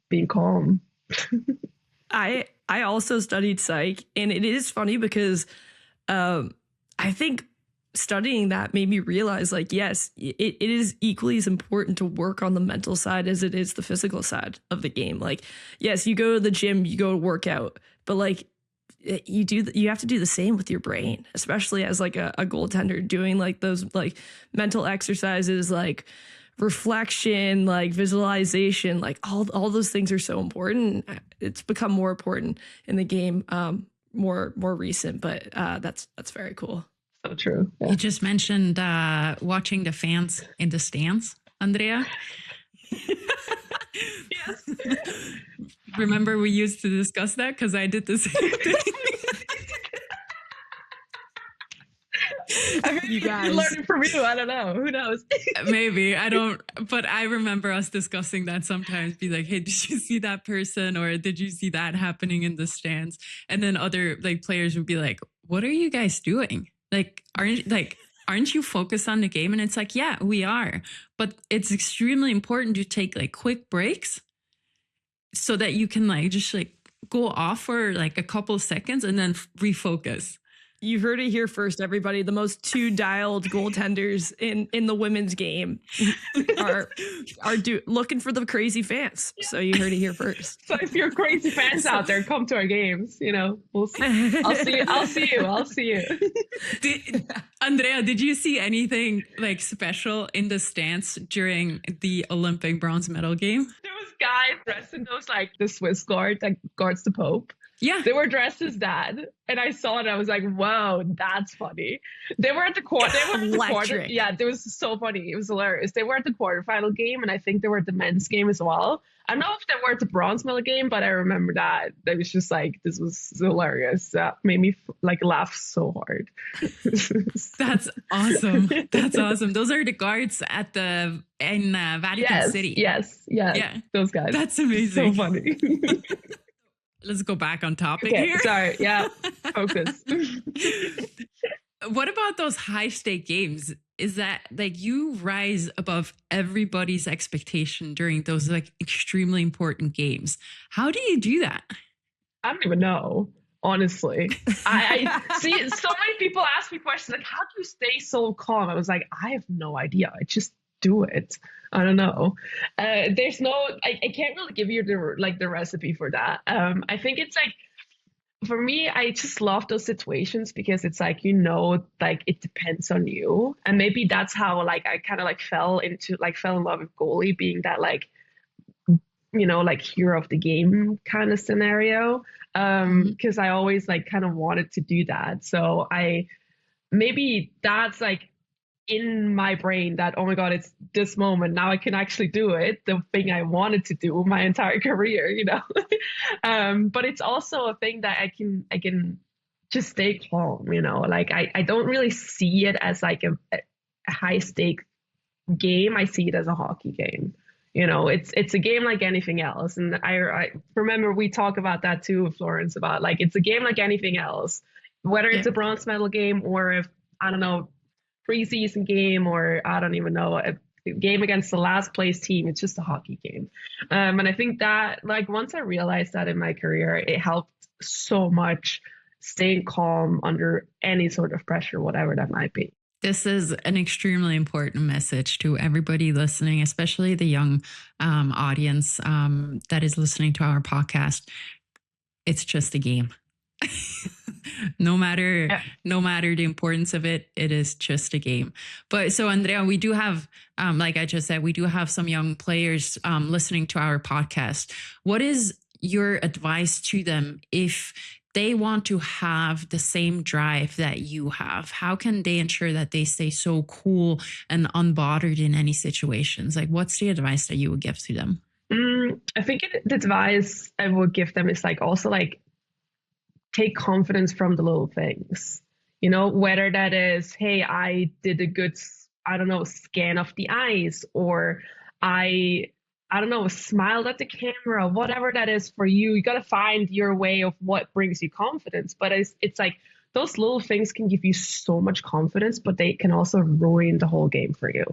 being calm. I also studied psych, and it is funny because I think studying that made me realize like, yes, it is equally as important to work on the mental side as it is the physical side of the game. Like, yes, you go to the gym, you go to work out, but like you have to do the same with your brain, especially as like a goaltender, doing like those like mental exercises, like reflection, like visualization, like all those things are so important. It's become more important in the game, more recent, but that's very cool. So true. Yeah. You just mentioned watching the fans in the stands, Andrea. Yes. Remember we used to discuss that because I did the same thing. You guys learning from you. I don't know. Who knows? Maybe. I don't. But I remember us discussing that sometimes. Be like, hey, did you see that person? Or did you see that happening in the stands? And then other like players would be like, what are you guys doing? Like, aren't you focused on the game? And it's like, yeah, we are. But it's extremely important to take like quick breaks so that you can like just like go off for like a couple of seconds and then refocus. You heard it here first, everybody. The most dialed goaltenders in the women's game are looking for the crazy fans. So you heard it here first. So if you're crazy fans out there, come to our games. We'll see. I'll see you. Andrea, did you see anything like special in the stands during the Olympic bronze medal game? There was guys dressed in those like the Swiss guard that guards the Pope. Yeah. They were dressed as dad, and I saw it. I was like, "Whoa, that's funny." They were at the quarter. They were at the quarter. Yeah, it was so funny. It was hilarious. They were at the quarterfinal game, and I think they were at the men's game as well. I don't know if they were at the bronze medal game, but I remember that. It was just like, this was hilarious. That made me like laugh so hard. That's awesome. That's awesome. Those are the guards at in Vatican City. Yes. Yeah. Those guys. That's amazing. So funny. Let's go back on topic Okay, here. sorry. Yeah. Focus. What about those high stake games? Is that like you rise above everybody's expectation during those like extremely important games? How do you do that? I don't even know, honestly. I see so many people ask me questions like, how do you stay so calm? I was like, I have no idea. I just do it. I don't know. There's no, I can't really give you the recipe for that. I think it's like, for me, I just love those situations because it's like, like it depends on you. And maybe that's how like I kind of like fell in love with goalie, being that like, like hero of the game kind of scenario. Because I always like kind of wanted to do that. So maybe that's like in my brain that, oh my God, it's this moment. Now I can actually do it. The thing I wanted to do my entire career, but it's also a thing that I can just stay calm, like I don't really see it as like a high stake game. I see it as a hockey game. It's a game like anything else. And I remember we talk about that too, Florence, about like, it's a game like anything else, whether it's a bronze medal game or if, I don't know, preseason game, or I don't even know, a game against the last place team. It's just a hockey game. And I think that like once I realized that in my career, it helped so much staying calm under any sort of pressure, whatever that might be. This is an extremely important message to everybody listening, especially the young audience that is listening to our podcast. It's just a game. No matter the importance of it, it is just a game. But so Andrea, we do have, like I just said, we do have some young players listening to our podcast. What is your advice to them if they want to have the same drive that you have? How can they ensure that they stay so cool and unbothered in any situations? Like, what's the advice that you would give to them? I think the advice I would give them is like also like take confidence from the little things, whether that is, hey, I did a good, I don't know, scan of the ice, or I don't know, smiled at the camera, whatever that is for you. You got to find your way of what brings you confidence. But it's like those little things can give you so much confidence, but they can also ruin the whole game for you.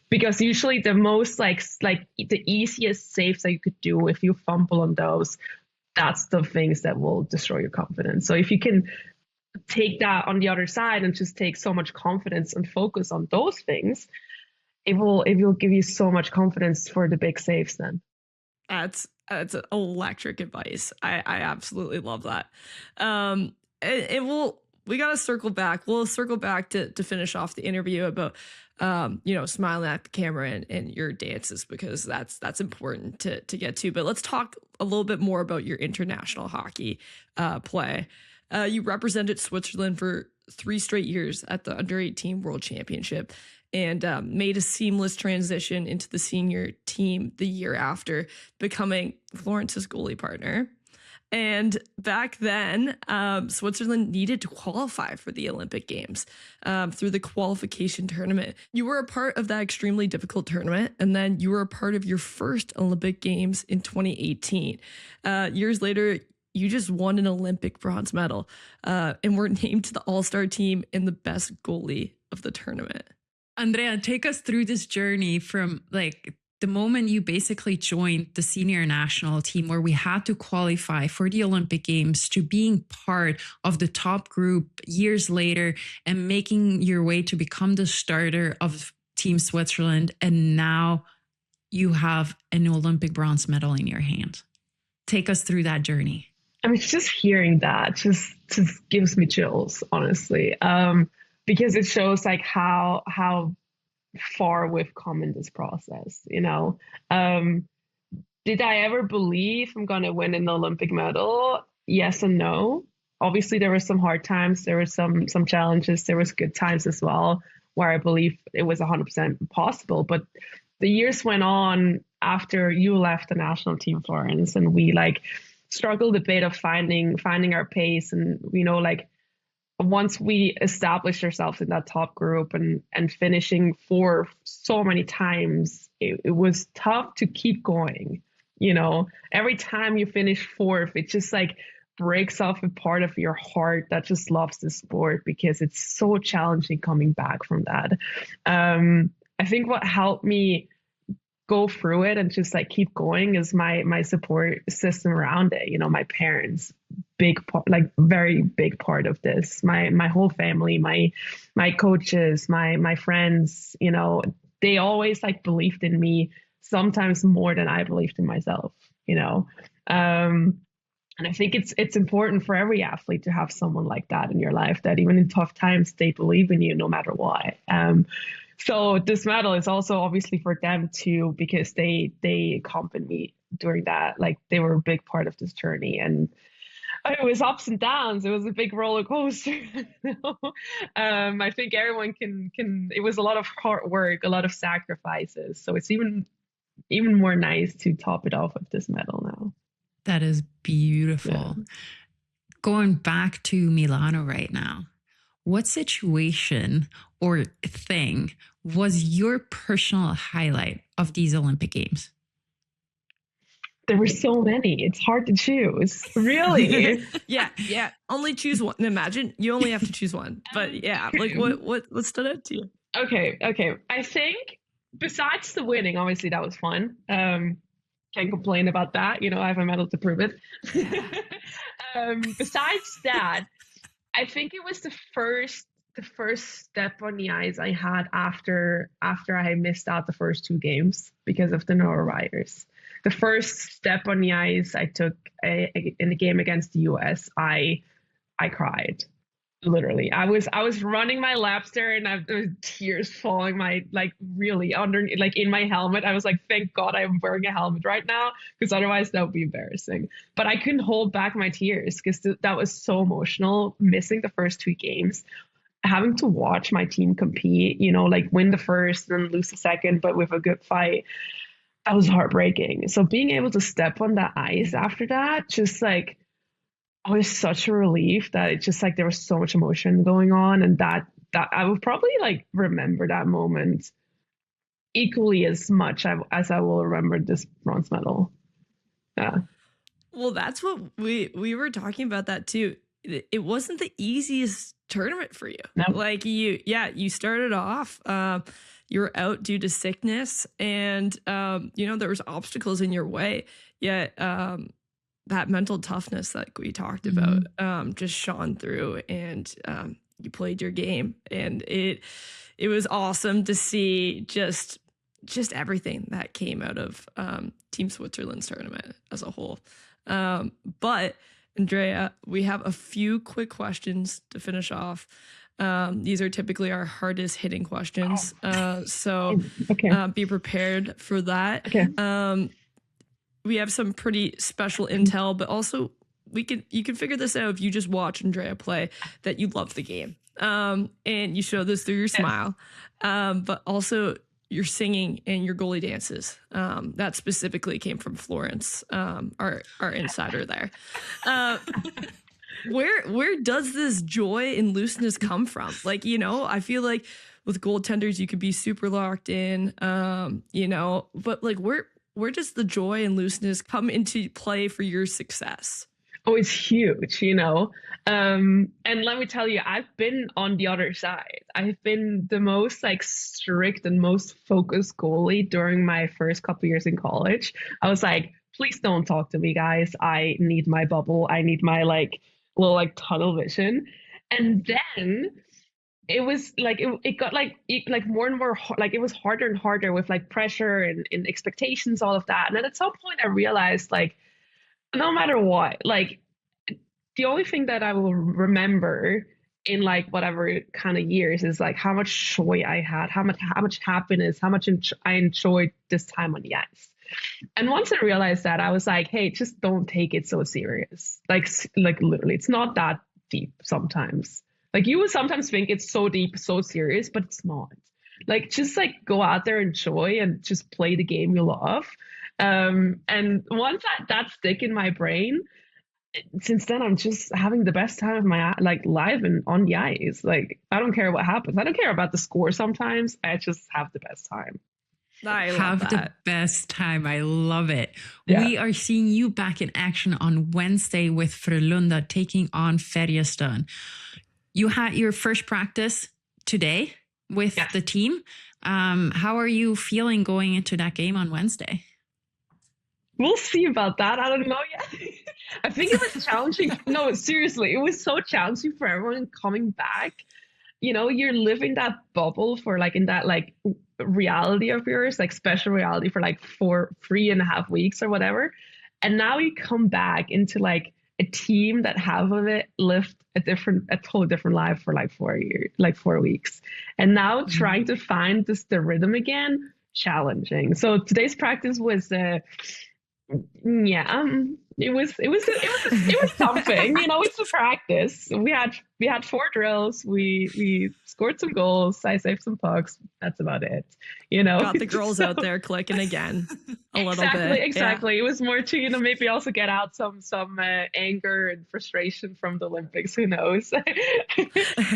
Because usually the most like the easiest saves that you could do, if you fumble on those, that's the things that will destroy your confidence. So if you can take that on the other side and just take so much confidence and focus on those things, it will give you so much confidence for the big saves then. That's electric advice. I absolutely love that. We got to circle back. We'll circle back to finish off the interview about, smiling at the camera and your dances, because that's important to get to. But let's talk a little bit more about your international hockey play. You represented Switzerland for 3 straight years at the Under-18 World Championship and made a seamless transition into the senior team the year after, becoming Florence's goalie partner. And back then, Switzerland needed to qualify for the Olympic Games through the qualification tournament. You were a part of that extremely difficult tournament, and then you were a part of your first Olympic Games in 2018. Years later, you just won an Olympic bronze medal and were named to the All-Star team and the best goalie of the tournament. Andrea, take us through this journey from like the moment you basically joined the senior national team, where we had to qualify for the Olympic Games, to being part of the top group years later and making your way to become the starter of Team Switzerland. And now you have an Olympic bronze medal in your hand. Take us through that journey. I mean, just hearing that just gives me chills, honestly, because it shows like how far we've come in this process. Did I ever believe I'm going to win an Olympic medal? yes and no. Obviously, there were some hard times. There were some challenges. There was good times as well, where I believe it was 100% possible. But the years went on after you left the national team, Florence, and we like struggled a bit of finding our pace, and like once we established ourselves in that top group and finishing fourth so many times, it was tough to keep going. Every time you finish fourth, it just like breaks off a part of your heart that just loves the sport, because it's so challenging coming back from that. I think what helped me go through it and just like keep going is my support system around it. My parents, big part, like very big part of this. My whole family, my coaches, my friends, they always like believed in me, sometimes more than I believed in myself. And I think it's important for every athlete to have someone like that in your life, that even in tough times they believe in you no matter what. So this medal is also obviously for them too, because they accompanied me during that. Like, they were a big part of this journey, and it was ups and downs. It was a big roller coaster. I think everyone can. It was a lot of hard work, a lot of sacrifices. So it's even more nice to top it off with this medal now. That is beautiful. Yeah. Going back to Milano right now, what situation or thing was your personal highlight of these Olympic Games? There were so many. It's hard to choose. Really? Yeah. Only choose one. Imagine you only have to choose one. But yeah, like what stood out to you? Okay. I think besides the winning, obviously that was fun. Can't complain about that. I have a medal to prove it. Besides that, I think it was the first step on the ice I had after I missed out the first two games because of the norovirus. The first step on the ice I took in the game against the US, I cried. Literally, I was running my laps there, and there was tears falling really under, like in my helmet. I was like, thank God I'm wearing a helmet right now, because otherwise that would be embarrassing. But I couldn't hold back my tears because that was so emotional. Missing the first two games, having to watch my team compete, like win the first and then lose the second, but with a good fight, that was heartbreaking. So being able to step on that ice after that, just like, it was such a relief that it just like there was so much emotion going on, and that I would probably like remember that moment equally as much as I will remember this bronze medal. Yeah. Well, that's what we were talking about that too. It wasn't the easiest tournament for you. No. Like you started off, you were out due to sickness, and there was obstacles in your way. Yet that mental toughness that we talked about just shone through, and you played your game, and it was awesome to see just everything that came out of Team Switzerland's tournament as a whole. But Andrea, we have a few quick questions to finish off. These are typically our hardest hitting questions. So okay. Be prepared for that. Okay. We have some pretty special intel, but also you can figure this out if you just watch Andrea play, that you love the game. And you show this through your smile, but also your singing and your goalie dances. That specifically came from Florence, our insider there. Where does this joy and looseness come from? Like, I feel like with goaltenders, you could be super locked in, but like where does the joy and looseness come into play for your success? Oh, it's huge, and let me tell you, I've been on the other side. I've been the most like strict and most focused goalie during my first couple years in college. I was like, please don't talk to me, guys. I need my bubble. I need my like little like tunnel vision. And then it was like it got like more and more like it was harder and harder with like pressure and expectations, all of that. And then at some point I realized, like, no matter what, like the only thing that I will remember in like whatever kind of years is like how much joy I had, how much happiness, how much I enjoyed this time on the ice. And once I realized that, I was like, hey, just don't take it so serious. Like literally, it's not that deep sometimes. Like you would sometimes think it's so deep, so serious, but it's not. Like just like go out there, enjoy, and just play the game you love. And once that stick in my brain, since then I'm just having the best time of my like live and on the ice. Like I don't care what happens. I don't care about the score sometimes. I just have the best time. I love Have the that. best time. I love it. Yeah. We are seeing you back in action on Wednesday with Frölunda taking on Färjestad. You had your first practice today with Yes. the team. How are you feeling going into that game on Wednesday? We'll see about that. I don't know yet. I think it was challenging. No, seriously, it was so challenging for everyone coming back. You know, you're living that bubble for like in that like reality of yours, like special reality for like 3.5 weeks or whatever. And now you come back into like a team that half of it lived a totally different life for like 4 years, like 4 weeks. And now trying to find the rhythm again, challenging. So today's practice was it was something. You know, it's a practice. We had 4 drills. We scored some goals. I saved some pucks. That's about it. You know, Got the girls out there clicking again a little bit. Exactly. Yeah. It was more to, you know, maybe also get out some anger and frustration from the Olympics. Who knows?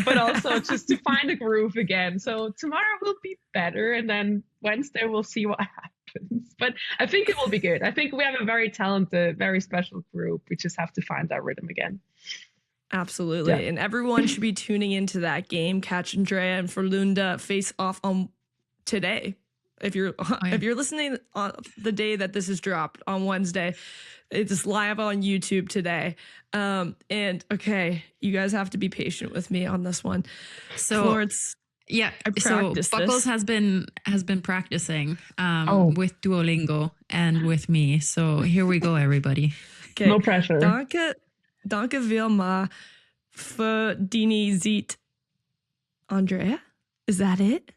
But also just to find a groove again. So tomorrow will be better, and then Wednesday we'll see what happens. But I think it will be good. I think we have a very talented, very special group. We just have to find that rhythm again. Absolutely. Yeah. And everyone should be tuning into that game. Catch Andrea and Frölunda face off on today. If you're listening on the day that this is dropped on Wednesday, it's live on YouTube today. And okay, you guys have to be patient with me on this one. So Florence, yeah, so Buckles has been practicing with Duolingo and with me. So here we go, everybody. Okay. No pressure. Danke vielmals für deine Zeit. Andrea, is that it?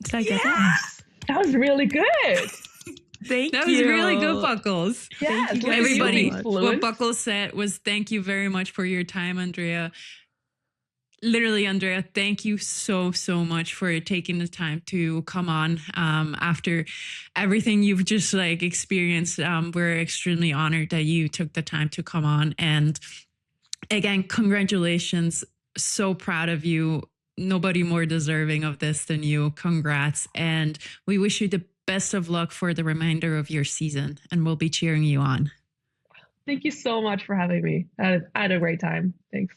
Did I get that? That was really good. Thank you. That was really good, Buckles. Yeah, thank you, everybody. What Buckles said was, "Thank you very much for your time, Andrea." Literally, Andrea, thank you so much for taking the time to come on. After everything you've just like experienced, we're extremely honored that you took the time to come on. And again, congratulations. So proud of you. Nobody more deserving of this than you. Congrats. And we wish you the best of luck for the remainder of your season. And we'll be cheering you on. Thank you so much for having me. I had a great time. Thanks.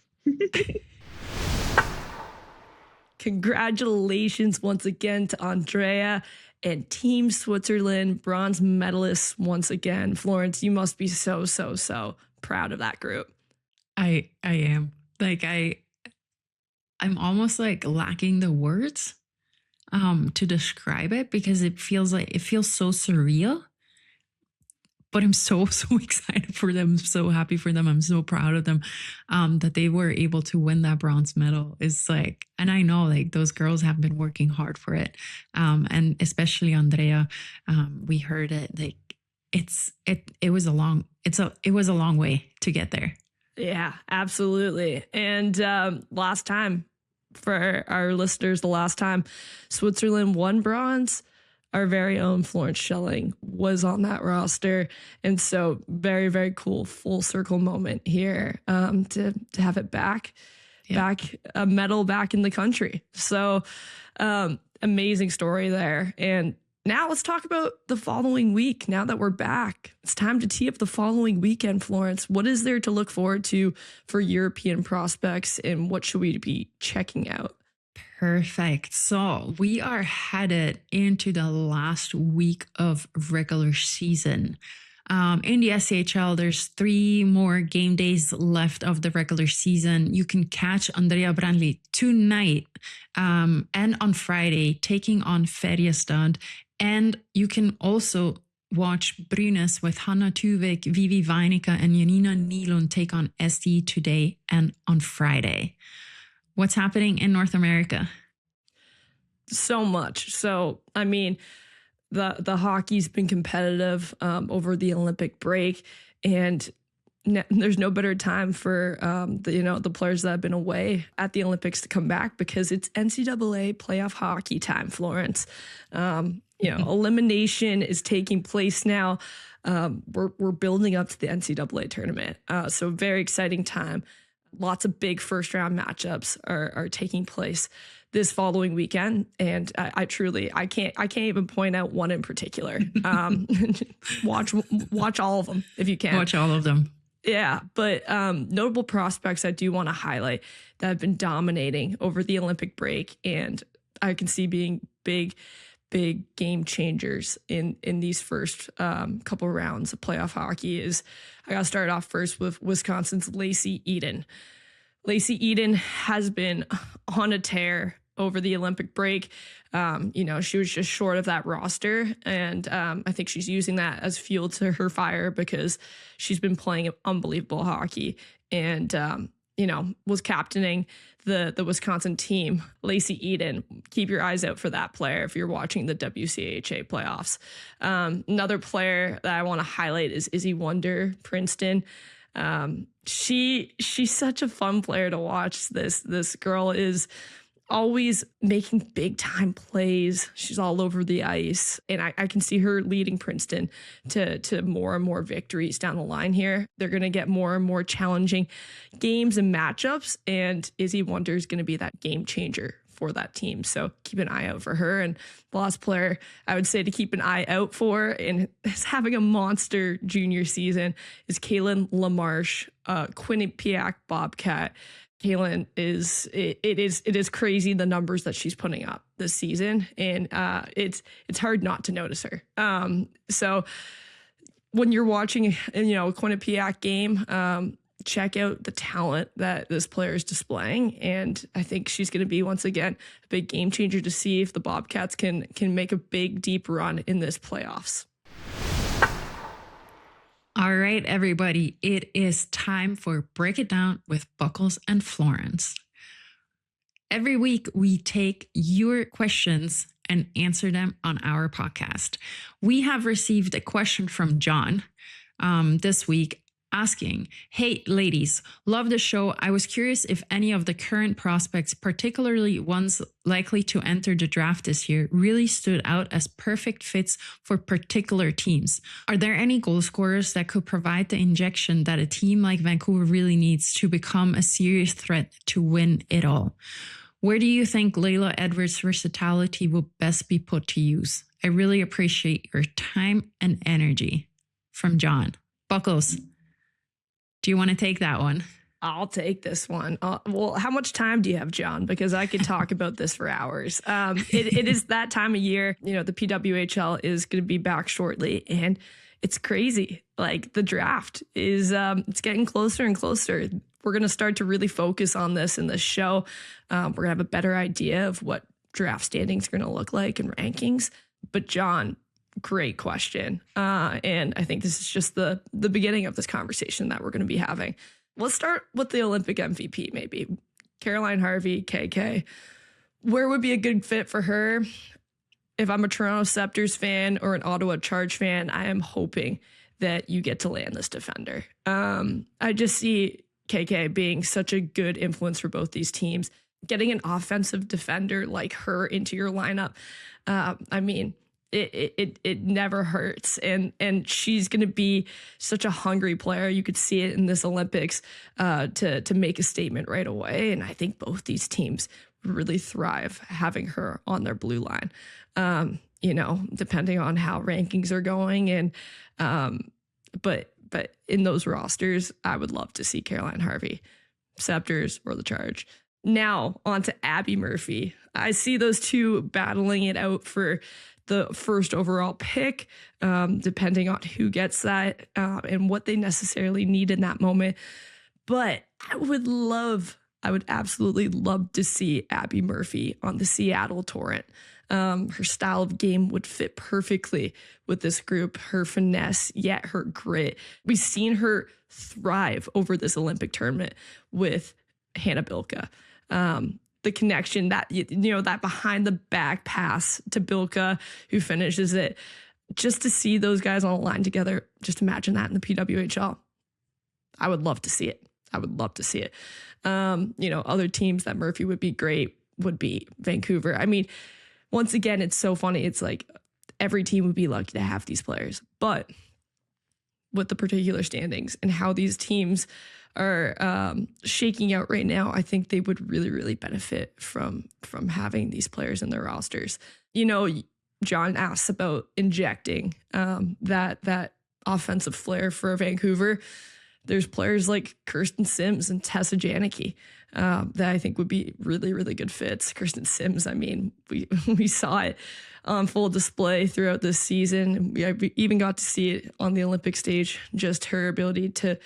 Congratulations once again to Andrea and Team Switzerland, bronze medalists once again. Florence, you must be so proud of that group. I am. Like I'm almost like lacking the words to describe it, because it feels so surreal. But I'm so excited for them. I'm so happy for them. I'm so proud of them that they were able to win that bronze medal. It's like, and I know like those girls have been working hard for it. And especially Andrea, we heard it. Like it was a long way to get there. Yeah, absolutely. And last time, for our listeners, the last time Switzerland won bronze, our very own Florence Schelling was on that roster. And so very, very cool full circle moment here to have it back, a medal back in the country. So amazing story there. And now let's talk about the following week. Now that we're back, it's time to tee up the following weekend, Florence. What is there to look forward to for European prospects, and what should we be checking out? Perfect. So we are headed into the last week of regular season. In the SHL, there's 3 more game days left of the regular season. You can catch Andrea Brändli tonight and on Friday taking on Färjestad. And you can also watch Brynäs with Hanna Tuvik, Vivi Vainika, and Janina Nilund take on SD today and on Friday. What's happening in North America? So much. So, I mean, the hockey's been competitive over the Olympic break, and there's no better time for the players that have been away at the Olympics to come back, because it's NCAA playoff hockey time, Florence. Elimination is taking place now. We're building up to the NCAA tournament, so very exciting time. Lots of big first round matchups are taking place this following weekend, and I can't even point out one in particular. Watch all of them if you can. Watch all of them. Yeah, but notable prospects I do want to highlight that have been dominating over the Olympic break, and I can see being big game changers in these first couple rounds of playoff hockey. I got to start off first with Wisconsin's Lacey Eden. Lacey Eden has been on a tear over the Olympic break. She was just short of that roster, and I think she's using that as fuel to her fire, because she's been playing unbelievable hockey, and was captaining the Wisconsin team. Lacey Eden, keep your eyes out for that player if you're watching the WCHA playoffs. Another player that I want to highlight is Izzy Wonder, Princeton. She's such a fun player to watch. This girl is always making big time plays. She's all over the ice, and I can see her leading Princeton to more and more victories down the line here. They're going to get more and more challenging games and matchups, and Izzy Wonder is going to be that game changer for that team. So keep an eye out for her. And the last player I would say to keep an eye out for, and is having a monster junior season, is Kaylin LaMarche, Quinnipiac Bobcat. Kaylin it is crazy the numbers that she's putting up this season, and it's hard not to notice her. So when you're watching a Quinnipiac game, check out the talent that this player is displaying, and I think she's going to be once again a big game changer to see if the Bobcats can make a big deep run in this playoffs. All right, everybody, it is time for Break It Down with Buckles and Florence. Every week, we take your questions and answer them on our podcast. We have received a question from John this week asking, "Hey, ladies, love the show. I was curious if any of the current prospects, particularly ones likely to enter the draft this year, really stood out as perfect fits for particular teams. Are there any goal scorers that could provide the injection that a team like Vancouver really needs to become a serious threat to win it all? Where do you think Layla Edwards' versatility will best be put to use? I really appreciate your time and energy." From John. Buckles, do you want to take that one? I'll take this one. Well, how much time do you have, John? Because I could talk about this for hours. It is that time of year. The PWHL is going to be back shortly, and it's crazy. Like, the draft is it's getting closer and closer. We're going to start to really focus on this in this show. We're going to have a better idea of what draft standings are going to look like and rankings. But John, great question. And I think this is just the beginning of this conversation that we're going to be having. Let's start with the Olympic MVP, maybe. Caroline Harvey, KK. Where would be a good fit for her? If I'm a Toronto Scepters fan or an Ottawa Charge fan, I am hoping that you get to land this defender. I just see KK being such a good influence for both these teams. Getting an offensive defender like her into your lineup, it never hurts, and she's going to be such a hungry player. You could see it in this Olympics to make a statement right away, and I think both these teams really thrive having her on their blue line. Depending on how rankings are going, and but in those rosters, I would love to see Caroline Harvey, Scepters or the Charge. Now on to Abby Murphy. I see those two battling it out for the first overall pick, depending on who gets that and what they necessarily need in that moment. But I would absolutely love to see Abby Murphy on the Seattle Torrent. Her style of game would fit perfectly with this group, her finesse, yet her grit. We've seen her thrive over this Olympic tournament with Hannah Bilka. the connection, that, that behind the back pass to Bilka, who finishes it. Just to see those guys on a line together, just imagine that in the PWHL. I would love to see it. Other teams that Murphy would be great would be Vancouver. I mean, once again, it's so funny. It's like every team would be lucky to have these players, but with the particular standings and how these teams are shaking out right now, I think they would really, really benefit from having these players in their rosters. John asks about injecting that offensive flair for Vancouver. There's players like Kirsten Sims and Tessa Janicki that I think would be really, really good fits. Kirsten Sims, I mean, we saw it on full display throughout this season. We even got to see it on the Olympic stage, just her ability to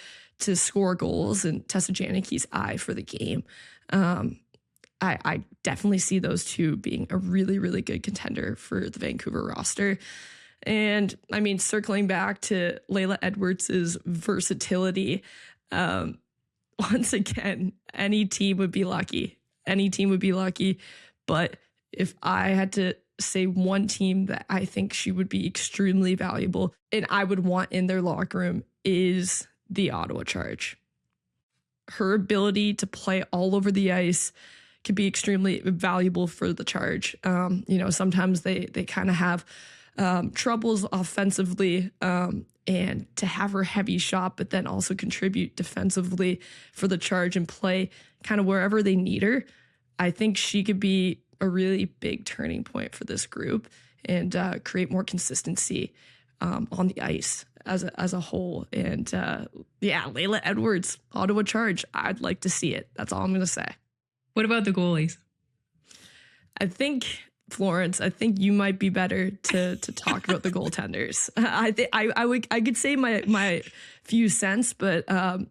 score goals and Tessa Janicki's eye for the game. I definitely see those two being a really, really good contender for the Vancouver roster. And I mean, circling back to Layla Edwards' versatility, once again, any team would be lucky. But if I had to say one team that I think she would be extremely valuable and I would want in their locker room is the Ottawa Charge. Her ability to play all over the ice could be extremely valuable for the Charge. Sometimes they kind of have troubles offensively, and to have her heavy shot, but then also contribute defensively for the Charge and play kind of wherever they need her. I think she could be a really big turning point for this group and create more consistency on the ice as a whole. And Layla Edwards, Ottawa Charge, I'd like to see it. That's all I'm going to say. What about the goalies? I think, Florence, you might be better to talk about the goaltenders. I could say my few cents, but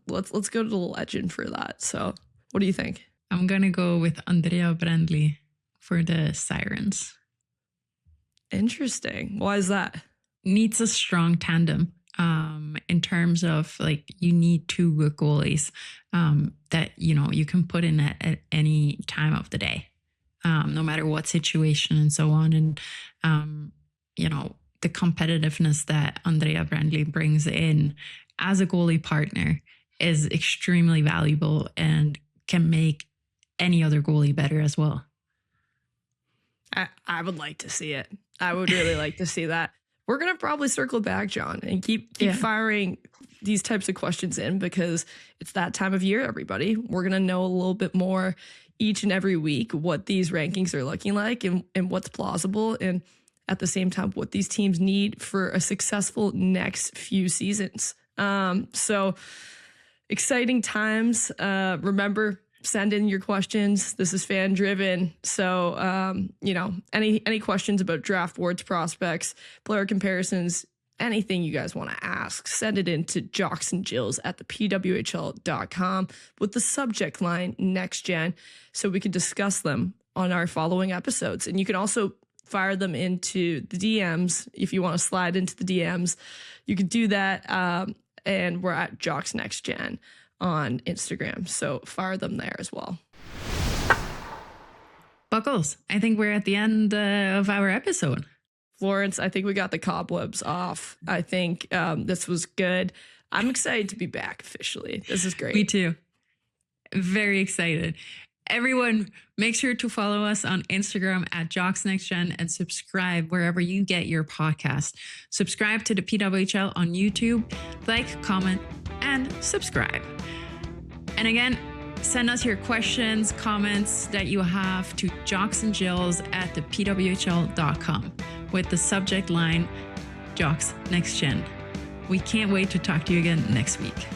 let's go to the legend for that. So what do you think? I'm going to go with Andrea Brändli for the Sirens. Interesting. Why is that? Needs a strong tandem. In terms of like, you need two good goalies that, you can put in at any time of the day, no matter what situation and so on. And, the competitiveness that Andrea Brändli brings in as a goalie partner is extremely valuable and can make any other goalie better as well. I would like to see it. I would really like to see that. We're going to probably circle back, John, and keep firing these types of questions in because it's that time of year, everybody. We're going to know a little bit more each and every week what these rankings are looking like and what's plausible, and at the same time, what these teams need for a successful next few seasons. So exciting times. Remember, send in your questions. This is fan driven. So, any questions about draft boards, prospects, player comparisons, anything you guys want to ask, send it in to jocksandjills@thepwhl.com with the subject line Next Gen so we can discuss them on our following episodes. And you can also fire them into the DMs if you want to slide into the DMs. You can do that. And we're at Jocks Next Gen on Instagram. So fire them there as well. Buckles, I think we're at the end of our episode. Florence, I think we got the cobwebs off. I think this was good. I'm excited to be back officially. This is great. Me too. Very excited. Everyone, make sure to follow us on Instagram at Jocks Next Gen and subscribe wherever you get your podcast. Subscribe to the PWHL on YouTube, like, comment, and subscribe. And again, send us your questions, comments that you have to jocksandjills@thepwhl.com with the subject line Jocks Next Gen. We can't wait to talk to you again next week.